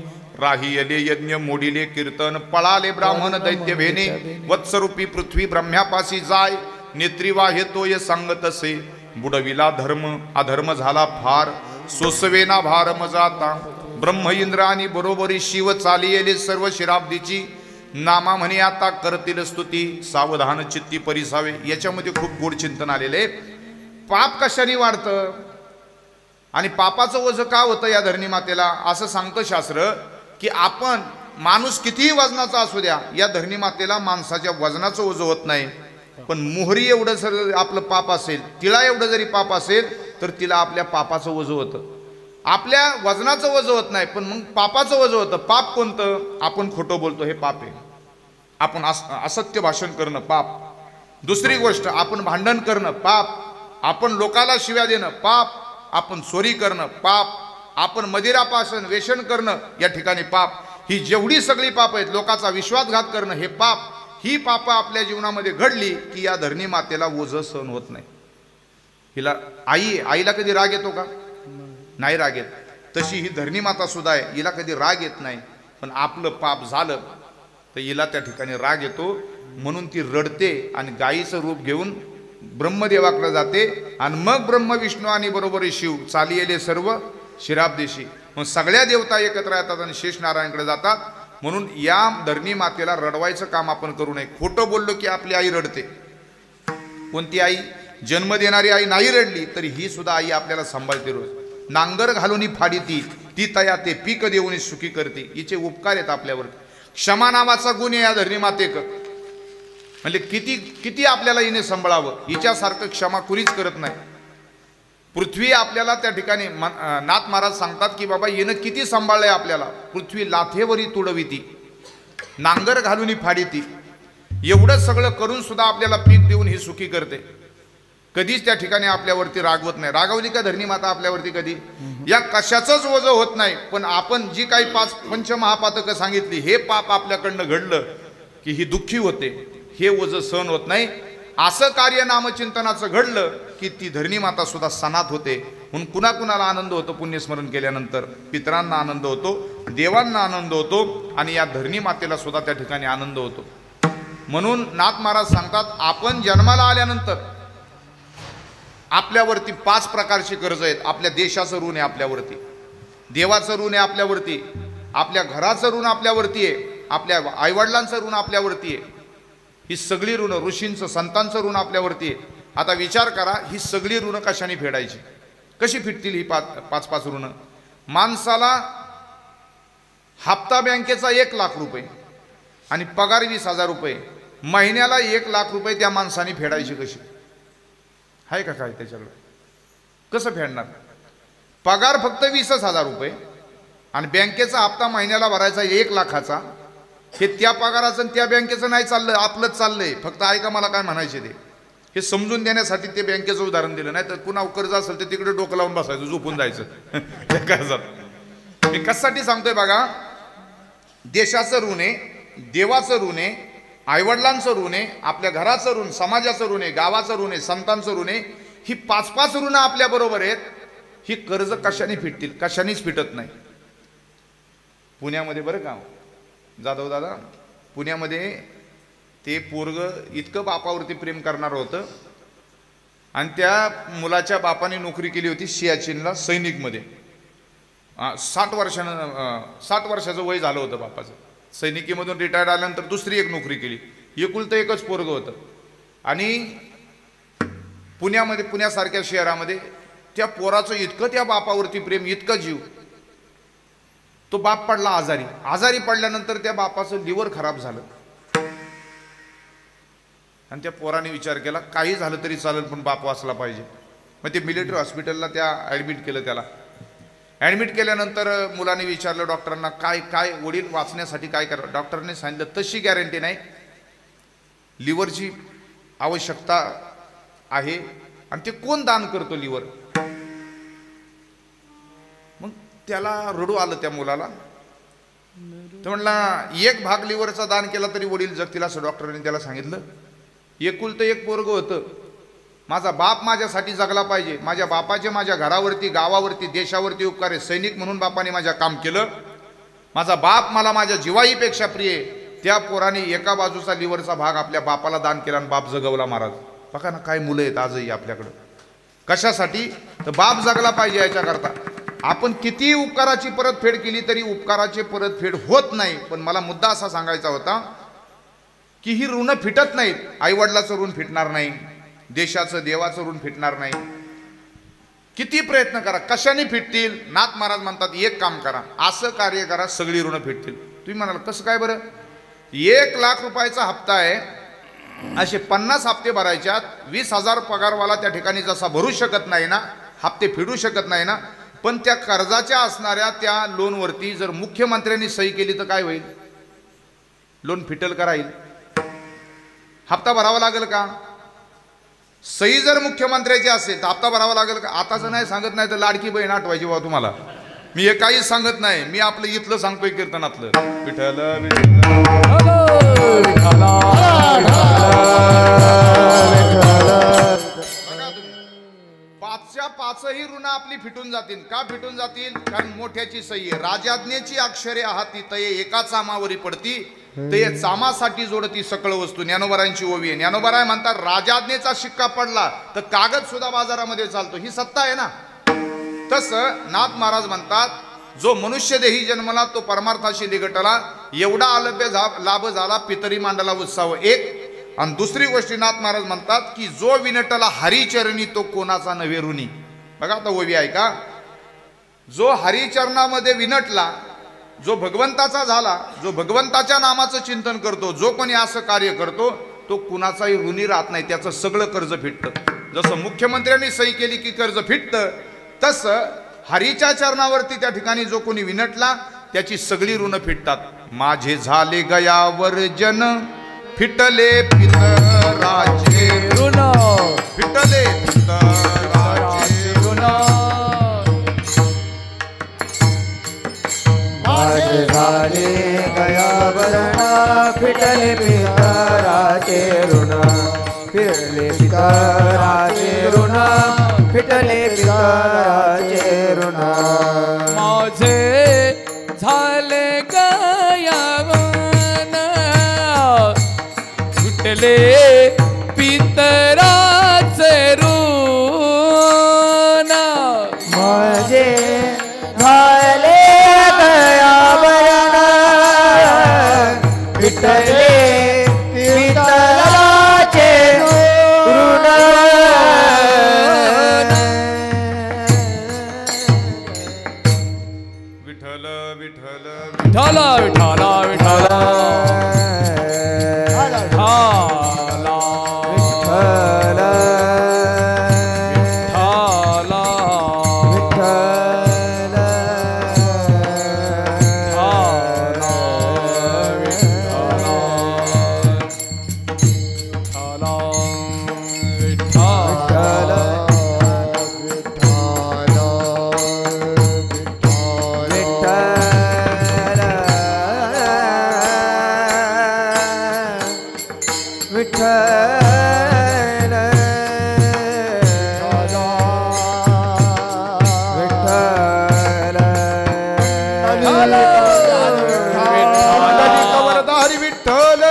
राहियले यज्ञ मोडिले कीर्तन पळाले ब्राह्मण दैत्य भेने, वत्सरूपी पृथ्वी ब्रह्म्यापाशी जाय नेत्री वाहेतोय सांगतसे, बुडविला धर्म अधर्म झाला फार सोसवेना भार मजाता, ब्रह्म इंद्र आणि बरोबरी शिव चालियले सर्व शिराब्दीची, नामा म्हणे आता करतील स्तुती सावधान चित्ती परिसावे. याच्यामध्ये खूप गोड चिंतन आलेले. पाप कशाने वाढतं आणि पापाचं ओझं का होतं या धरणी मातेला? असं सांगतं शास्त्र की आपण माणूस कितीही वजनाचा असू द्या, या धरणी मातेला माणसाच्या वजनाचं ओझं होत नाही. पण मोहरी एवढं जर आपलं पाप असेल, तिळा एवढं जरी पाप असेल तर तिला आपल्या पापाचं ओझं होतं. आपल्या वजनाचं ओझं होत नाही, पण मग पापाचं ओझं होतं. पाप कोणतं? आपण खोटं बोलतो हे पाप आहे. आपण असत्य भाषण करणं पाप. दुसरी गोष्ट, आपण भांडण करणं पाप. आपण लोकाला शिव्या देणं पाप. आपण चोरी करणं पाप. आपण मदिरापासन व्यसन करणं या ठिकाणी पाप. ही जेवढी सगळी पाप आहेत, लोकांचा विश्वासघात करणं हे पाप. ही पाप आपल्या जीवनामध्ये घडली की या धरणी मातेला ओझं सहन होत नाही. हिला आईला कधी राग येतो का? नाही राग येत. तशी ही धरणी माता सुद्धा आहे, हिला कधी राग येत नाही. पण आपलं पाप झालं तर हिला त्या ठिकाणी राग येतो. म्हणून ती रडते आणि गायीचं रूप घेऊन ब्रह्मदेवाकडे जाते, आणि मग ब्रह्म विष्णू आणि बरोबर शिव चालियले सर्व शिराब्देशी. मग सगळ्या देवता एकत्र येतात आणि शेष नारायणकडे जातात. म्हणून या धरणी मातेला रडवायचं काम आपण करू नये. खोटं बोललो की आपली आई रडते. कोणती आई? जन्म देणारी आई नाही रडली तरी ही सुद्धा आई आपल्याला सांभाळते. रोज नांगर घालून फाडी ती तया ते पीक देऊन सुखी करते. हिचे उपकार आहेत आपल्यावर. क्षमा नावाचा गुण आहे या धरणी मातेक. म्हणजे किती आपल्याला हिने सांभाळावं. हिच्यासारखं क्षमा कुणीच करत नाही. पृथ्वी आपल्याला त्या ठिकाणी नाथ महाराज सांगतात की बाबा हिनं किती सांभाळलंय आपल्याला. पृथ्वी लाथेवरी तुडविती, नांगर घालून फाडीती. एवढं सगळं करून सुद्धा आपल्याला पीक देऊन ही सुखी करते. कधीच त्या ठिकाणी आपल्यावरती रागवत नाही. रागावली का धरणी माता आपल्यावरती कधी? या कशाचंच ओझं होत नाही. पण आपण जी काही 5 पंचमहापातकं सांगितली, हे पाप आपल्याकडनं घडलं की ही दुःखी होते. हे ओझं सहन होत नाही. असं कार्य नामचिंतनाचं घडलं की ती धरणी माता सुद्धा सनात होते. म्हणून कुणाकुणाला आनंद होतो पुण्यस्मरण केल्यानंतर? पितरांना आनंद होतो, देवांना आनंद होतो, आणि या धरणी मातेला सुद्धा त्या ठिकाणी आनंद होतो. म्हणून नाथ महाराज सांगतात, आपण जन्माला आल्यानंतर आपल्यावरती 5 प्रकारची कर्ज आहेत. आपल्या देशाचं ऋण आहे आपल्यावरती, देवाचं ऋण आहे आपल्यावरती, आपल्या घराचं ऋण आपल्यावरती आहे, आपल्या आईवडिलांचं ऋण आपल्यावरती आहे. ही सगळी ऋण, ऋषींचं संतांचं ऋण आपल्यावरती आहे. आता विचार करा, ही सगळी ऋण कशाने फेडायची, कशी फिटतील ही 5 ऋण? माणसाला हप्ता बँकेचा 1 लाख रुपये आणि पगार 20,000 रुपये, महिन्याला 1 लाख रुपये त्या माणसाने फेडायची कशी? आहे का काय त्याच्याकडे? कसं फेडणार? पगार फक्त 20,000 रुपये आणि बँकेचा हप्ता महिन्याला भरायचा 1 लाखाचा. हे त्या पगाराचं आणि त्या बँकेचं नाही चाललं, आपलंच चाललंय. फक्त ऐका मला काय म्हणायचे ते, हे समजून देण्यासाठी ते बँकेचं उदाहरण दिलं. नाही तर कुणा कर्ज असेल तर तिकडे डोकं लावून बसायचं, झोपून जायचं त्या कर्जात. हे कशासाठी सांगतोय बघा, देशाचं ऋण आहे, देवाचं ऋण आहे, आईवडिलांचं ऋण आहे, आपल्या घराचं ऋण, समाजाचं ऋण आहे, गावाचं ऋण आहे, संतांचं ऋण आहे. ही 5 ऋण आपल्या बरोबर आहेत. ही कर्ज कशाने फिटतील? कशानेच फिटत नाही. पुण्यामध्ये बरं का जाधव दादा, पुण्यामध्ये ते पोरग इतकं बापावरती प्रेम करणारं होतं आणि त्या मुलाच्या बापाने नोकरी केली होती सियाचीनला सैनिकमध्ये. 60 वर्षाचं वय झालं होतं बापाचं. सैनिकीमधून रिटायर्ड आल्यानंतर दुसरी एक नोकरी केली. एकुलतं एकच पोरग होतं आणि पुण्यामध्ये, पुण्यासारख्या शहरामध्ये त्या पोराचं इतकं त्या बापावरती प्रेम, इतकं जीव. तो बाप पडला आजारी. आजारी पडल्यानंतर त्या बापाचं लिव्हर खराब झालं आणि त्या पोराने विचार केला काही झालं तरी चालेल पण बाप वाचला पाहिजे. मग ते मिलिटरी हॉस्पिटलला त्या ॲडमिट केलं. त्याला ॲडमिट केल्यानंतर मुलाने विचारलं डॉक्टरांना, काय काय वडील वाचण्यासाठी काय करा? डॉक्टरने सांगितलं तशी गॅरंटी नाही, लिव्हरची आवश्यकता आहे आणि ते कोण दान करतो लिव्हर? मग त्याला रडू आलं त्या मुलाला. तो म्हणला 1 भाग लिव्हरचा दान केला तरी वडील जगतील असं डॉक्टरांनी त्याला सांगितलं. एकुलतं एक पोरग होतं. माझा बाप माझ्यासाठी जगला पाहिजे, माझ्या बापाचे माझ्या घरावरती, गावावरती, देशावरती उपकार आहे. सैनिक म्हणून बापाने माझ्या काम केलं. माझा बाप मला माझ्या जीवाईपेक्षा प्रिय आहे. त्या पोराने एका बाजूचा लिव्हरचा भाग आपल्या बापाला दान केला आणि बाप जगवला महाराज. बघा ना काय मुलं आहेत आजही आपल्याकडं. कशासाठी? तर बाप जगला पाहिजे याच्याकरता. आपण किती उपकाराची परतफेड केली तरी उपकाराची परतफेड होत नाही. पण मला मुद्दा असा सांगायचा होता की ही ऋण फिटत नाहीत. आईवडिलाचं ऋण फिटणार नाही, देशाचं देवाचं ऋण फिटणार नाही. किती प्रयत्न करा, कशाने फिटतील? नाथ महाराज म्हणतात एक काम करा, असं कार्य करा, सगळी ऋण फिटतील. तुम्ही म्हणाल कसं काय बरं? 1 लाख रुपयाचा हप्ता आहे, असे 50 हप्ते भरायच्यात. 20,000 पगारवाला त्या ठिकाणी जसा भरू शकत नाही ना, हप्ते फेडू शकत नाही ना, पण त्या कर्जाच्या असणाऱ्या त्या लोनवरती जर मुख्यमंत्र्यांनी सही केली तर काय होईल? लोन फिटल का राहील? हप्ता भरावा लागेल का? सही जर मुख्यमंत्र्याची असेल तर हप्ता भरावा लागेल का? आताचं नाही सांगत, नाही तर लाडकी बहीण आठवायची बा तुम्हाला. मी हे काहीच सांगत नाही, मी आपलं इथलं सांगतोय कीर्तनातलं. विठ्ठल पाचच्या 5ही ऋण आपली फिटून जातील. का फिटून जातील? कारण मोठ्याची सही आहे. राजाज्ञेची अक्षरे आहाती तये एका चामावरी पडती, ते चामासाठी जोडती सकळ वस्तू. ज्ञानोबारांची ओवी आहे. ज्ञानोबाराय म्हणतात राजाज्ञेचा शिक्का पडला तर कागद सुद्धा बाजारामध्ये चालतो. ही सत्ता आहे ना. तसं नाथ महाराज म्हणतात जो मनुष्य देही जन्मला तो परमार्थाशी निगटला, एवढा अलभ्य लाभ झाला पितरी मांडला उत्साह. एक आणि दुसरी गोष्टी नाथ महाराज म्हणतात की जो विनटला हरिचरणी तो कोणाचा नव्हे ऋणी. बघा आता ओवी आहे का? जो हरिचरणामध्ये विनटला, जो भगवंताचा झाला, जो भगवंताच्या नामाचं चिंतन करतो, जो कोणी असं कार्य करतो तो कुणाचाही ऋणी राहत नाही. त्याचं सगळं कर्ज फिटतं. जसं मुख्यमंत्र्यांनी सही केली की कर्ज फिटतं, तसं हरीच्या चरणावरती त्या ठिकाणी जो कोणी विनटला त्याची सगळी ऋण फिटतात. माझे झाले गयावर जन फिटले पितराचे ऋण, फिटले पितराचे ऋण. माझे झाले गयावर फिटले पितराचे ऋण, फिरले पितराचे ऋण, फिटले पितराचे ऋण. माझे झाले गयावर फिटले पितराचे ऋण, कवरधारी विठ्ठल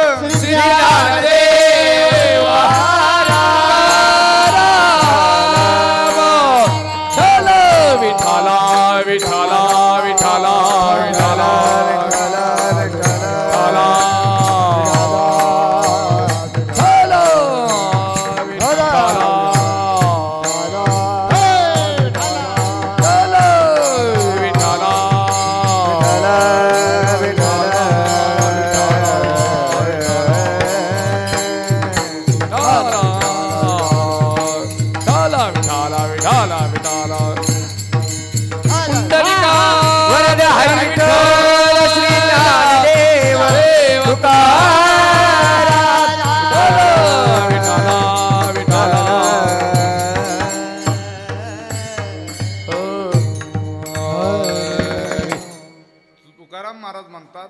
महाराज म्हणतात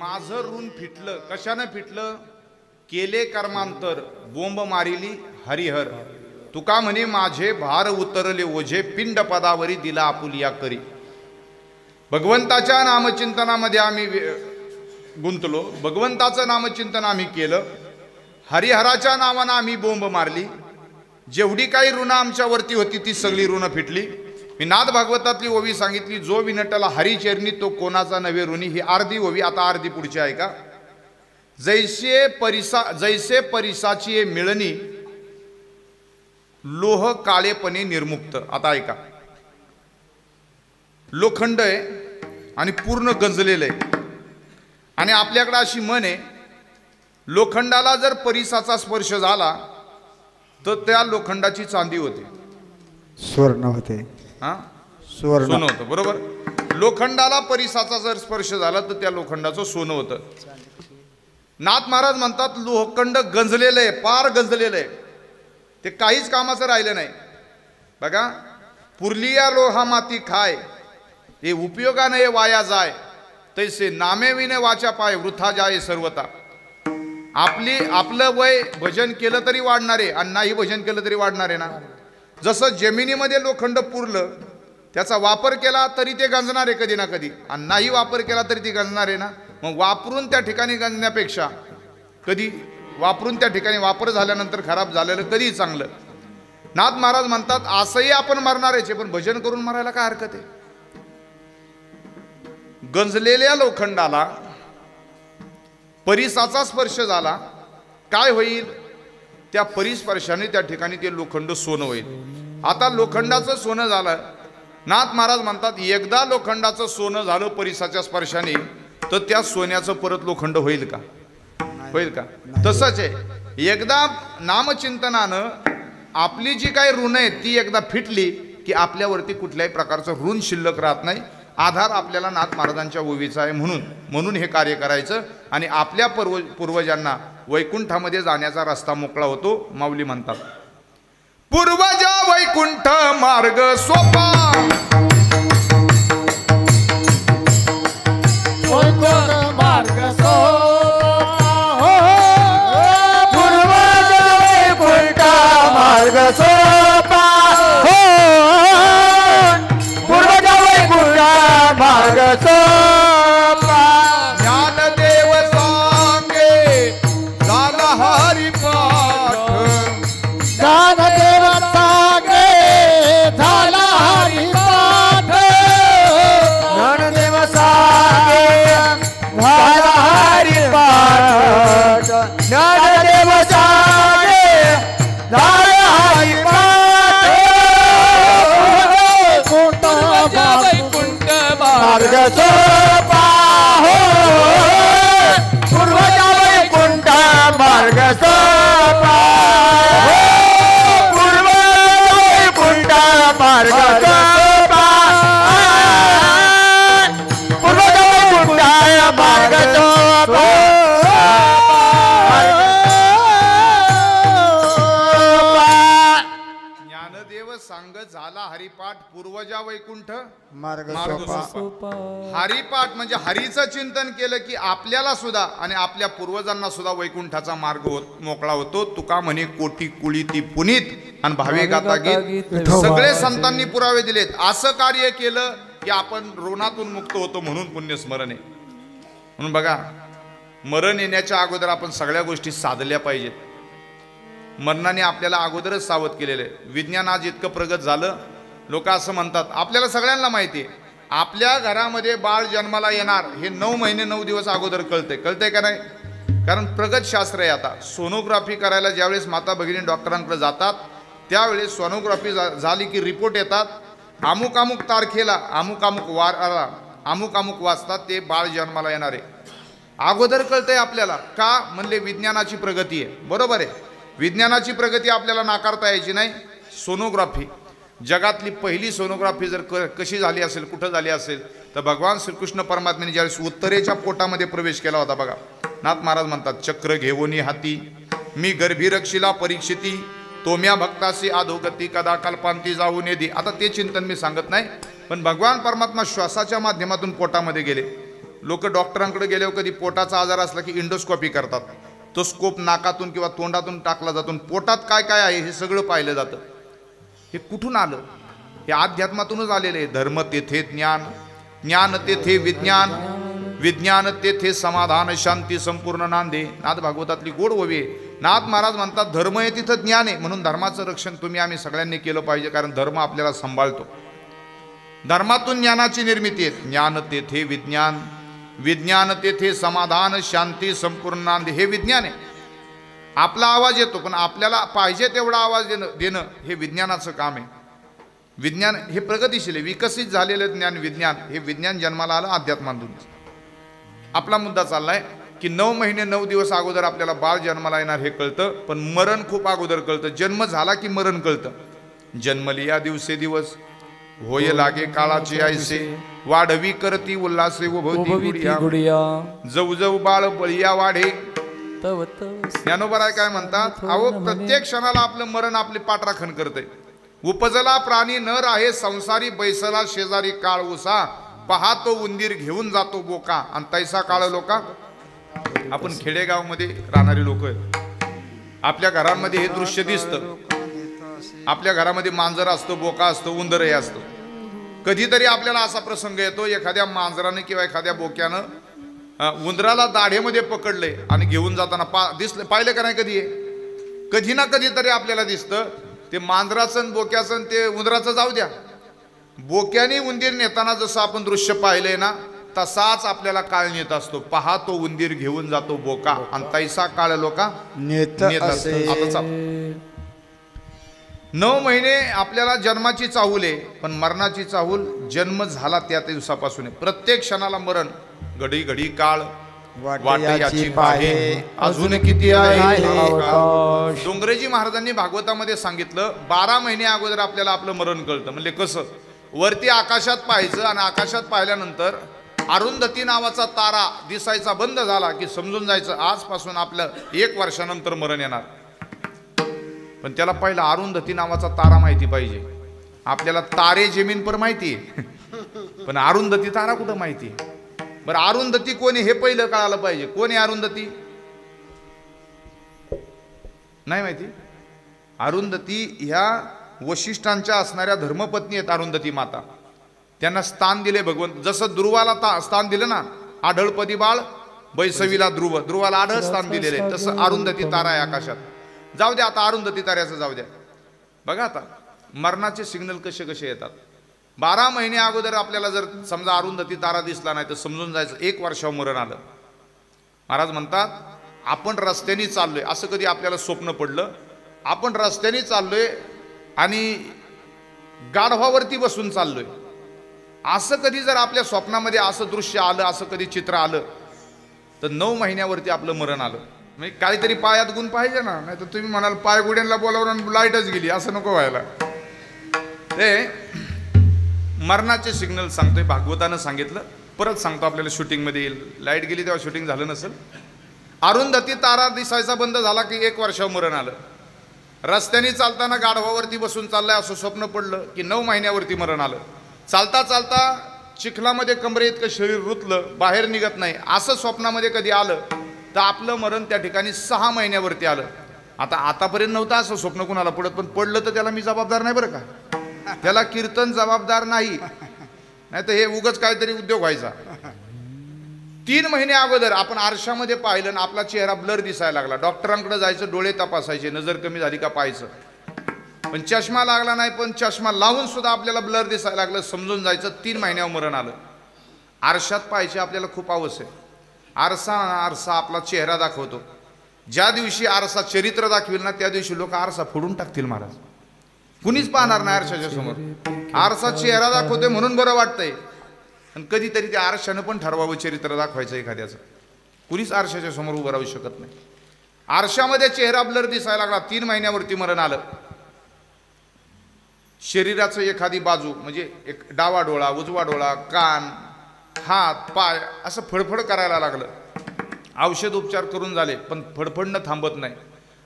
माझं ऋण फिटलं. कशाने फिटलं? केले कर्मांतर बोंब मारिली हरिहर. तुका म्हणे माझे भार उतरले ओझे पिंड पदावरी दिला आपुलिया करी. भगवंताच्या नामचिंतनामध्ये आम्ही गुंतलो. भगवंताचं नामचिंतन आम्ही केलं. हरिहराच्या नावानं आम्ही बोंब मारली. जेवढी काही ऋण आमच्यावरती होती ती सगळी ऋण फिटली. मी नाद भागवतातली ओवी सांगितली, जो विनटला हरिचरणी तो कोणाचा नवे ऋणी. ही अर्धी ओवी. आता अर्धी पुढची आहे का? जैसे परिसाची मिळणी लोह काळेपणे निर्मुक्त. आता ऐका, लोखंड आहे आणि पूर्ण गंजलेलं आहे आणि आपल्याकडे अशी म्हण आहे, लोखंडाला जर परिसाचा स्पर्श झाला तर त्या लोखंडाची चांदी होते, स्वर्ण होते. हा, स्वर्ण सोनं होतं. बरोबर. लोखंडाला परिसाचा जर स्पर्श झाला तर त्या लोखंडाचं सोनं होतं. नाथ महाराज म्हणतात लोखंड गंजलेलं आहे, पार गंजलेलं आहे, ते काहीच कामाचं राहिलं नाही. बघा, पुरलिया लोहा माती खाय, हे उपयोगाने वाया जाय, तैसे नामे विने वाचा पाय वृथा जाय सर्वता. आपलं वय भजन केलं तरी वाढणार आहे आणि नाही भजन केलं तरी वाढणार आहे ना. जसं जमिनीमध्ये लोखंड पुरलं, त्याचा वापर केला तरी ते गंजणार आहे कधी ना कधी, आणि नाही वापर केला तरी ते गंजणार आहे ना. मग वापरून त्या ठिकाणी गंजण्यापेक्षा कधी वापरून त्या ठिकाणी वापर झाल्यानंतर खराब झालेलं कधी चांगलं. नाथ महाराज म्हणतात असंही आपण मरणारच, पण भजन करून मरायला काय हरकत आहे. गंजलेल्या लोखंडाला परिसाचा स्पर्श झाला, काय होईल? त्या परिस्पर्शाने त्या ठिकाणी ते लोखंड सोनं होईल. आता लोखंडाचं सोनं झालं. नाथ महाराज म्हणतात एकदा लोखंडाचं सोनं झालं परिसाच्या स्पर्शाने, तर त्या सोन्याचं परत लोखंड होईल का? होईल का? तसंच आहे, एकदा नामचिंतनानं आपली जी काही ऋण आहे ती एकदा फिटली की आपल्यावरती कुठल्याही प्रकारचं ऋण शिल्लक राहत नाही. आधार आपल्याला नाथ महाराजांच्या ओवीचा आहे. म्हणून हे कार्य करायचं आणि आपल्या पूर्वजांना वैकुंठामध्ये जाण्याचा रस्ता मोकळा होतो. माऊली म्हणतात पूर्वजा वैकुंठ मार्ग सोपा, मार्ग पूर्वजा वैकुंठ मार्ग सोपा, पूर्वजा वैकुंठ मार्ग सोपा. ज्ञानदेव सांगे झाला हरिपाठ, ज्ञानदेव सांगे झाला हरिपाठ, ज्ञानदेव सांगे झाला हरिपाठ. हरिपाठ पूर्वजा वैकुंठ मार्ग मार्ग सोपा सोपा हरिपाठ म्हणजे हरीचं चिंतन केलं की आपल्याला सुद्धा आणि आपल्या पूर्वजांना सुद्धा वैकुंठाचा मार्ग मोकळा होतो. तुका म्हणे कोटी कुळी ती पुनीत आणि भावे गाता गीत. सगळे संतांनी पुरावे दिलेत. असं कार्य केलं की आपण ऋणातून मुक्त होतो म्हणून पुण्यस्मरण आहे. म्हणून बघा मरण येण्याच्या अगोदर आपण सगळ्या गोष्टी साधल्या पाहिजेत. मरणाने आपल्याला अगोदरच सावध केलेलं आहे. विज्ञान आज इतकं प्रगत झालं. लोक असं म्हणतात, आपल्याला सगळ्यांना माहिती आहे आपल्या घरामध्ये बाळ जन्माला येणार हे 9 महिने 9 दिवस अगोदर कळतंय का नाही? कारण प्रगत शास्त्र आहे. आता सोनोग्राफी करायला ज्यावेळेस माता भगिनी डॉक्टरांकडे जातात त्यावेळेस सोनोग्राफी झाली की रिपोर्ट येतात. अमुक अमुक तारखेला अमुक अमुक वाराला अमुक अमुक वाजतात ते बाळ जन्माला येणार आहे. अगोदर कळतंय आपल्याला. का म्हणले विज्ञानाची प्रगती आहे. बरोबर आहे, विज्ञानाची प्रगती आपल्याला नाकारता यायची नाही. सोनोग्राफी जगातली पहिली सोनोग्राफी जर कशी झाली असेल, कुठं झाली असेल तर भगवान श्रीकृष्ण परमात्म्याने ज्यावेळेस उत्तरेच्या पोटामध्ये प्रवेश केला होता बघा. नाथ महाराज म्हणतात, चक्र घेवोनी हाती मी गर्भी रक्षिला परीक्षिती तोम्या भक्तासी अधोगती कदा कल्पांती जाऊन येदी. आता ते चिंतन मी सांगत नाही, पण भगवान परमात्मा श्वासाच्या माध्यमातून पोटामध्ये गेले. लोक डॉक्टरांकडे गेल्यावर कधी पोटाचा आजार असला की इंडोस्कोपी करतात. तो स्कोप नाकातून किंवा तोंडातून टाकला जातो. पोटात काय काय आहे हे सगळं पाहिलं जातं. हे कुठून आलं? हे अध्यात्मातूनच आलेलं आहे. धर्म तेथे ज्ञान, ज्ञान तेथे विज्ञान, विज्ञान तेथे समाधान, शांती संपूर्ण नांदे. नाथ भागवतातली गोड ओवी आहे. नाथ महाराज म्हणतात धर्म आहे तिथं ज्ञान आहे. म्हणून धर्माचं रक्षण आम्ही सगळ्यांनी केलं पाहिजे. कारण धर्म आपल्याला सांभाळतो. धर्मातून ज्ञानाची निर्मिती आहे. ज्ञान तेथे विज्ञान, विज्ञान तेथे समाधान, शांती संपूर्ण नांदे. हे विज्ञान आहे. आपला आवाज येतो पण आपल्याला पाहिजे तेवढा आवाज देणं हे विज्ञानाचं काम आहे. विज्ञान हे प्रगतिशील आहे. विकसित झालेलं ज्ञान विज्ञान, हे विज्ञान जन्माला आलं अध्यात्मातून. आपला मुद्दा चाललाय की 9 महिने 9 दिवस अगोदर आपल्याला बाळ जन्माला येणार हे कळतं, पण मरण खूप अगोदर कळतं. जन्म झाला की मरण कळतं. जन्मलिया दिवसे दिवस होय लागे काळाचे ऐसे वाढवी करती उल्हासे उभवती गुडिया जव जव बाळ बळिया वाढे. ज्ञानोबराय काय म्हणतात, अहो प्रत्येक क्षणाला आपलं मरण आपली पाठराखण करते. उपजला प्राणी नर आहे संसारी बैसला शेजारी काळ उसा पाहतो उंदीर घेऊन जातो बोका आणि तैसा काळ लोका. आपण खेडेगावमध्ये राहणारी लोक आहेत. आपल्या घरांमध्ये हे दृश्य दिसतं. आपल्या घरामध्ये मांजर असतो, बोका असतो, उंदरही असतो. कधीतरी आपल्याला असा प्रसंग येतो एखाद्या मांजराने किंवा एखाद्या बोक्यानं उंदराला दाढेमध्ये पकडले आणि घेऊन जाताना दिसलं, पाहिलं का नाही कधी? कधी ना कधीतरी आपल्याला दिसतं. ते मांजराचं बोक्याचं ते उंदराचं जाऊ द्या, बोक्याने उंदीर नेताना जसं आपण दृश्य पाहिलंय ना तसाच आपल्याला काळ नेत असतो. पहा तो उंदीर घेऊन जातो बोका आणि तैसा काळ लोका नेत असतो. 9 महिने आपल्याला जन्माची चाहूल आहे, पण मरणाची चाहूल जन्म झाला त्या दिवसापासून आहे. प्रत्येक क्षणाला मरण. घडी घडी काळ वाटेयाची पाहे अजून किती आहे. डोंगरेजी महाराजांनी भागवतामध्ये सांगितलं 12 महिने अगोदर आपल्याला आपलं मरण कळतं. म्हणजे कसं? वरती आकाशात पाहायचं आणि आकाशात पाहिल्यानंतर अरुंधती नावाचा तारा दिसायचा बंद झाला की समजून जायचं आजपासून आपलं 1 वर्षानंतर मरण येणार. पण त्याला पहिला अरुंधती नावाचा तारा माहिती पाहिजे. आपल्याला तारे जमीन पर माहिती आहे, पण अरुंधती तारा कुठं माहिती आहे? बरं अरुंधती कोणी हे पहिलं कळालं पाहिजे. कोणी अरुंधती? नाही माहिती. अरुंधती ह्या वशिष्ठांच्या असणाऱ्या धर्मपत्नी आहेत. अरुंधती माता, त्यांना स्थान दिले भगवंत. जसं ध्रुवाला स्थान दिलं ना, आढळपदी बाळ बैसवीला ध्रुव, ध्रुवाला आढळ स्थान दिलेले, तसं अरुंधती तारा आहे आकाशात. जाऊ द्या आता अरुंधती ताऱ्याचं जाऊ द्या. बघा आता मरणाचे सिग्नल कसे कसे येतात. 12 महिने अगोदर आपल्याला जर समजा अरुंधती तारा दिसला नाही तर समजून जायचं 1 वर्षावर मरण आलं. महाराज म्हणतात आपण रस्त्याने चाललोय, असं कधी आपल्याला स्वप्न पडलं? आपण रस्त्याने चाललोय आणि गाढवावरती बसून चाललोय, असं कधी जर आपल्या स्वप्नामध्ये असं दृश्य आलं, असं कधी चित्र आलं तर 9 महिन्यावरती आपलं मरण आलं. म्हणजे काहीतरी पायात गुण पाहिजे ना, नाही तर तुम्ही म्हणाल पाय गुड्यांना बोलावून लाईटच गेली, असं नको व्हायला. ते मरणाचे सिग्नल सांगतोय. भागवतानं सांगितलं, परत सांगतो आपल्याला शूटिंगमध्ये येईल. लाईट गेली तेव्हा शूटिंग झालं नसेल. अरुंधती तारा दिसायचा बंद झाला की 1 वर्षावर मरण आलं. रस्त्याने चालताना गाढवावरती बसून चाललाय असं स्वप्न पडलं की 9 महिन्यावरती मरण आलं. चालता चालता चिखलामध्ये कमरे इतकं शरीर रुतलं, बाहेर निघत नाही, असं स्वप्नामध्ये कधी आलं तर आपलं मरण त्या ठिकाणी 6 महिन्यावरती आलं. आतापर्यंत नव्हतं असं स्वप्न कुणाला पडत, पण पडलं तर त्याला मी जबाबदार नाही बरं का. त्याला कीर्तन जबाबदार नाही, नाही तर हे उगच काहीतरी उद्योग व्हायचा. 3 महिने अगोदर आपण आरशामध्ये पाहिलं ना, आपला चेहरा ब्लर दिसायला लागला. डॉक्टरांकडे जायचं, डोळे तपासायचे, नजर कमी झाली का पाहायचं. पण चष्मा लागला नाही, पण चष्मा लावून सुद्धा आपल्याला ब्लर दिसायला लागलं, समजून जायचं 3 महिन्यावर मरण आलं. आरशात पाहायचे आपल्याला खूप हवस आहे. आरसा आपला चेहरा दाखवतो. ज्या दिवशी आरसा चरित्र दाखवेल ना, त्या दिवशी लोक आरसा फोडून टाकतील महाराज. कुणीच पाहणार नाही आरशाच्या समोर. आरसा चेहरा दाखवतोय म्हणून बरं वाटतंय. आणि कधीतरी त्या आरशानं पण ठरवावं चरित्र दाखवायचं एखाद्याचं. कुणीच आरशाच्या समोर उभं राहू शकत नाही. आरशामध्ये चेहरा ब्लर दिसायला लागला, 3 महिन्यावरती मरण आलं. शरीराचं एखादी बाजू म्हणजे एक डावा डोळा, उजवा डोळा, कान, हात, पाय असं फडफड करायला लागलं. औषध उपचार करून झाले, पण फडफडणं थांबत नाही.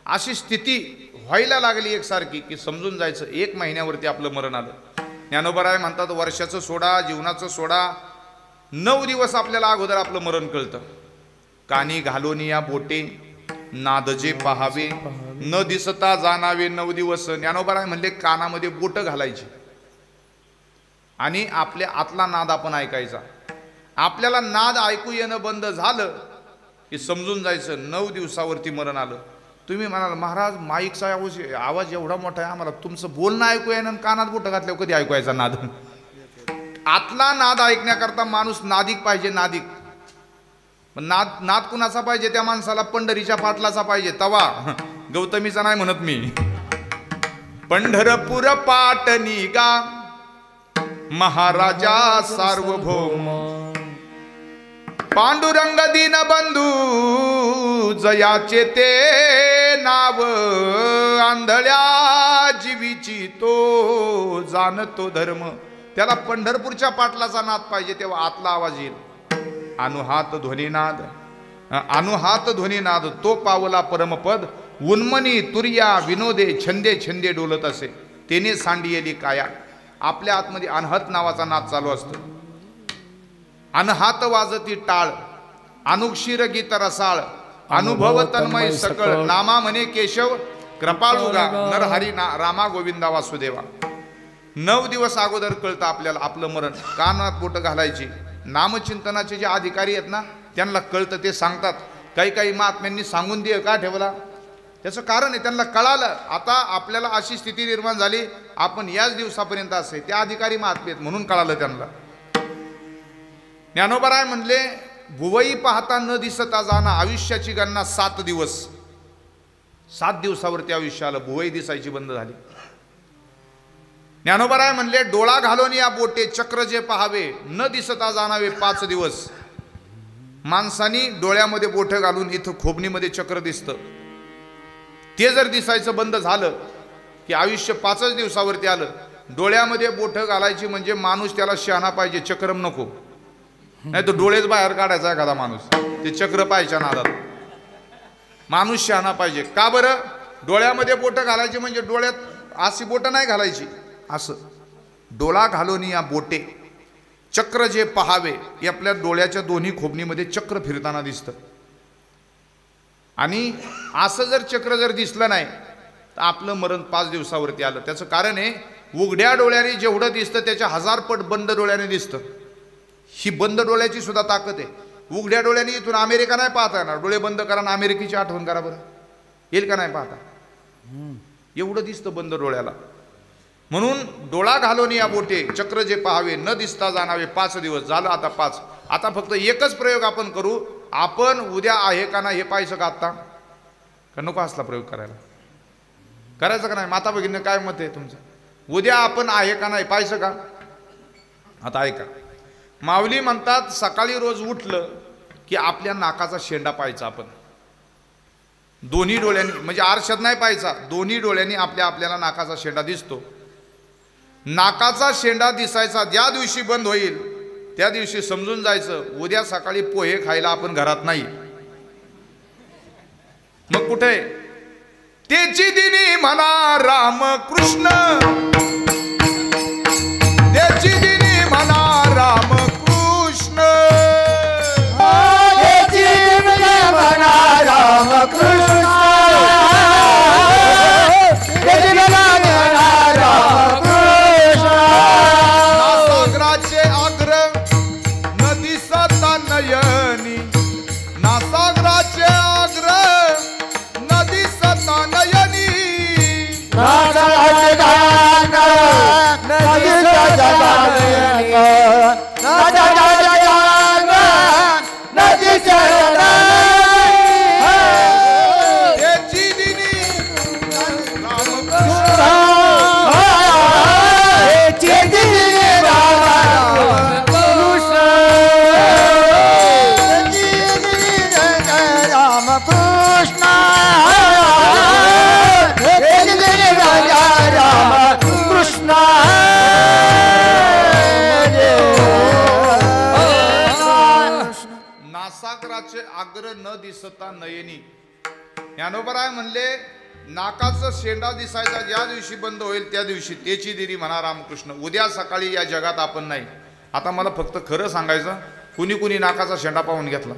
अशी स्थिती व्हायला लागली एकसारखी की समजून जायचं 1 महिन्यावरती आपलं मरण आलं. ज्ञानोबराय म्हणतात, वर्षाचं सोडा, जीवनाचं सोडा, 9 दिवस आपल्याला अगोदर आपलं मरण कळतं. कानी घालोनी या बोटे, नाद जे पहावे, न दिसता जाणावे 9 दिवस. ज्ञानोबराय म्हणले कानामध्ये बोट घालायची आणि आपल्या आतला नाद आपण ऐकायचा. आपल्याला नाद ऐकू येणं बंद झालं की समजून जायचं 9 दिवसावरती मरण आलं. तुम्ही म्हणाल, महाराज माईकचा आवाज एवढा मोठा आहे, आम्हाला तुमचं बोलणं ऐकू येणं आणि कानात बोट घातल्यावर कधी ऐकवायचा नाद. आतला नाद ऐकण्याकरता माणूस नादिक पाहिजे, नादिक. नाद कुणाचा पाहिजे? त्या माणसाला पंढरीच्या पाटलाचा पाहिजे. तवा गौतमीचा नाही म्हणत मी. पंढरपूर पाटणी गा महाराजा सार्वभौम, पांडुरंग दीनबंधू जयाचे ते नाव, आंधळ्या जीवीची तो जाणतो धर्म. त्याला पंढरपूरच्या पाटलाचा नाद पाहिजे, तेव्हा आतला आवाज येईल. अनुहात ध्वनिनाद, अनुहात ध्वनिनाद तो पावला परमपद, उन्मनी तुर्या विनोदे छंदे छंदे डोलत असे, तेने सांडियेली काया. आपल्या आतमध्ये अनहत नावाचा नाद चालू असतो. अनहात वाजती टाळ, अनुक्षीर गीत रसाळ, अनुभव तन्मय सकळ, नामा म्हणे केशव कृपाळुगा, नरहरी रामा गोविंदा वासुदेवा. 9 दिवस अगोदर कळतं आपल्याला आपलं मरण. कानात बोट घालायची. नामचिंतनाचे जे अधिकारी आहेत ना, त्यांना कळतं, ते सांगतात. काही महात्म्यांनी सांगून दे का ठेवला, त्याचं कारण आहे, त्यांना कळालं आता आपल्याला अशी स्थिती निर्माण झाली, आपण याच दिवसापर्यंत असे. त्या अधिकारी महात्मे आहेत म्हणून कळालं त्यांना. ज्ञानोबराय म्हणले, भुवई पाहता न दिसता जाणं, आयुष्याची गणना 7 दिवस. 7 दिवसावरती आयुष्य आलं, भुवई दिसायची बंद झाली. ज्ञानोबराय म्हणले, डोळा घालून या बोटे, चक्र जे पहावे, न दिसता जाणावे 5 दिवस. माणसानी डोळ्यामध्ये बोट घालून इथं खोबणीमध्ये चक्र दिसतं, ते जर दिसायचं बंद झालं की आयुष्य 5च दिवसावरती आलं. डोळ्यामध्ये बोट घालायची म्हणजे माणूस त्याला शहाणा पाहिजे, चक्रम नको. नाही तर डोळेच बाहेर काढायचा एखादा माणूस, ते चक्र पाहायच्या नादात. माणूस शहाणा पाहिजे. का बरं? डोळ्यामध्ये बोट घालायची म्हणजे डोळ्यात अशी बोट नाही घालायची, असं. डोळा घालून या बोटे, चक्र जे पहावे, हे आपल्या डोळ्याच्या दोन्ही खोबणीमध्ये चक्र फिरताना दिसतं. आणि असं जर चक्र जर दिसलं नाही तर आपलं मरण 5 दिवसावरती आलं. त्याचं कारण आहे, उघड्या डोळ्याने जेवढं दिसतं त्याच्या 1000 पट बंद डोळ्याने दिसतं. ही बंद डोळ्याची सुद्धा ताकद आहे. उघड्या डोळ्याने इथून अमेरिका नाही पाहता येणार. डोळे बंद करा आणि अमेरिकेची आठवण करा बरं, येईल का नाही पाहता? एवढं दिसतं बंद डोळ्याला. म्हणून डोळा घालून या बोटे, चक्र जे पहावे, न दिसता जाणावे 5 दिवस. झालं आता 5. आता फक्त एकच प्रयोग आपण करू. आपण उद्या आहे का नाही हे पाहायचं का आत्ता, का नको असला प्रयोग करायला? करायचं का नाही? माता भगिनी काय मत आहे तुमचं? उद्या आपण आहे का नाही पाहायचं का? आता ऐका, माऊली म्हणतात सकाळी रोज उठलं की आपल्या नाकाचा शेंडा पाहायचा आपण. दोन्ही डोळ्यांनी, म्हणजे आरशात नाही पाहायचा, दोन्ही डोळ्यांनी आपल्याला नाकाचा शेंडा दिसतो. नाकाचा शेंडा दिसायचा ज्या दिवशी बंद होईल त्या दिवशी समजून जायचं उद्या सकाळी पोहे खायला आपण घरात नाही. मग कुठे? त्याची दिनी म्हणा रामकृष्ण, त्याची दिनी म्हणा रामकृष्ण, त्याची दिनी म्हणा रामकृष्ण, त्याची दिनी म्हणा रामकृष्ण. नासागराचे आग्रह न दिसता नयनी, नासागराचे आग्रह न दिसता नयनी, नासागराचे आग्रह न दिसता नयनी, नासागराचे आग्रह न दिसता नयनी. त्याची दिनी नासागराचे आग्रह न दिसता नयनी. ज्ञानोबराय म्हणले नाकाचा शेंडा दिसायचा ज्या दिवशी बंद होईल त्या दिवशी त्याची दिरी म्हणा रामकृष्ण. उद्या सकाळी या जगात आपण नाही. आता मला फक्त खरं सांगायचं, कुणी कुणी नाकाचा शेंडा पाहून घेतला?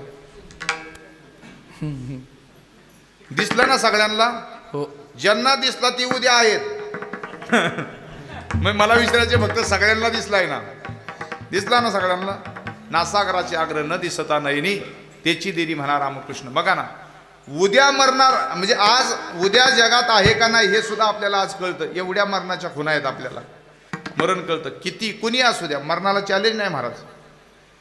दिसला ना सगळ्यांना? हो. ज्यांना दिसला ती उद्या आहेत. मग मला विचारायचे फक्त सगळ्यांना दिसलाय ना? दिसला ना सगळ्यांना? नासागराचे आग्रह न दिसता नयनी, त्याची देरी म्हणा रामकृष्ण. बघा ना, उद्या मरणार म्हणजे आज उद्या जगात आहे का नाही हे सुद्धा आपल्याला आज कळतं. एवढ्या मरणाच्या खुणा आहेत आपल्याला. मरण कळतं. किती कुणी असू द्या, मरणाला चॅलेंज नाही महाराज.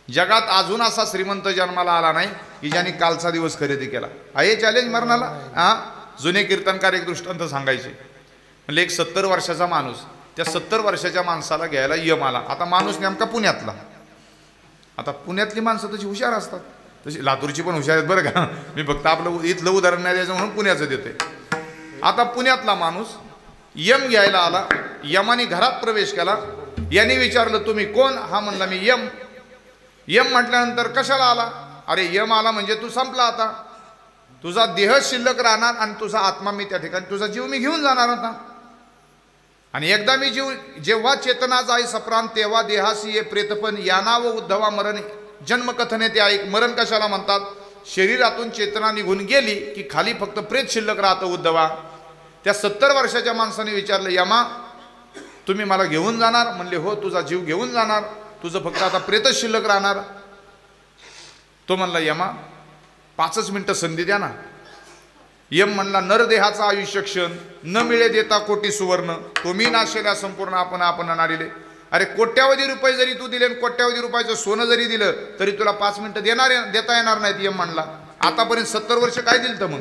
जगात अजून असा श्रीमंत जन्माला आला नाही की ज्याने कालचा दिवस खरेदी केला. आहे चॅलेंज मरणाला? हा, जुने कीर्तनकार एक दृष्टांत सांगायचे. म्हणजे एक 70 वर्षाचा माणूस, त्या 70 वर्षाच्या माणसाला घ्यायला यम आला. आता माणूस नेमका पुण्यातला. आता पुण्यातली माणसं तशी हुशार असतात, तशी लातूरची पण हुशार आहेत बरं का. मी फक्त आपलं इथलं उदाहरण नाही द्यायचं म्हणून पुण्याचं देतोय. आता पुण्यातला माणूस यम घ्यायला आला. यमाने घरात प्रवेश केला. याने विचारलं तुम्ही कोण? हा म्हणला मी यम. यम म्हटल्यानंतर कशाला आला? अरे यम आला म्हणजे तू संपला. आता तुझा देह शिल्लक राहणार आणि तुझा आत्मा मी त्या ठिकाणी, तुझा जीव मी घेऊन जाणार आता. आणि एकदा मी जीव जेव्हा चेतना जाई सप्रांत तेव्हा देहासी ये प्रेतपण या नाव उद्धवा मरण जन्मकथने ते ऐक. मरण कशाला म्हणतात? शरीरातून चेतना निघून गेली की खाली फक्त प्रेत शिल्लक राहतं उद्धवा. त्या 70 वर्षाच्या माणसाने विचारलं यमा तुम्ही मला घेऊन जाणार? म्हणले हो, तुझा जीव घेऊन जाणार, तुझं फक्त आता प्रेतच शिल्लक राहणार. तो म्हणला यमा 5 मिनिटं संधी द्या ना. यम म्हणला नरदेहाचा आयुष्य क्षण न मिळे देता कोटी सुवर्ण, तुम्ही नाशेल्या संपूर्ण आपण आपण नाडिले. अरे कोट्यावधी रुपये जरी तू दिले, कोट्यावधी रुपयाचं सोनं जरी दिलं तरी तुला 5 मिनिटं देता येणार नाहीत. यम म्हणला आतापर्यंत 70 वर्ष काय दिलं तर? मग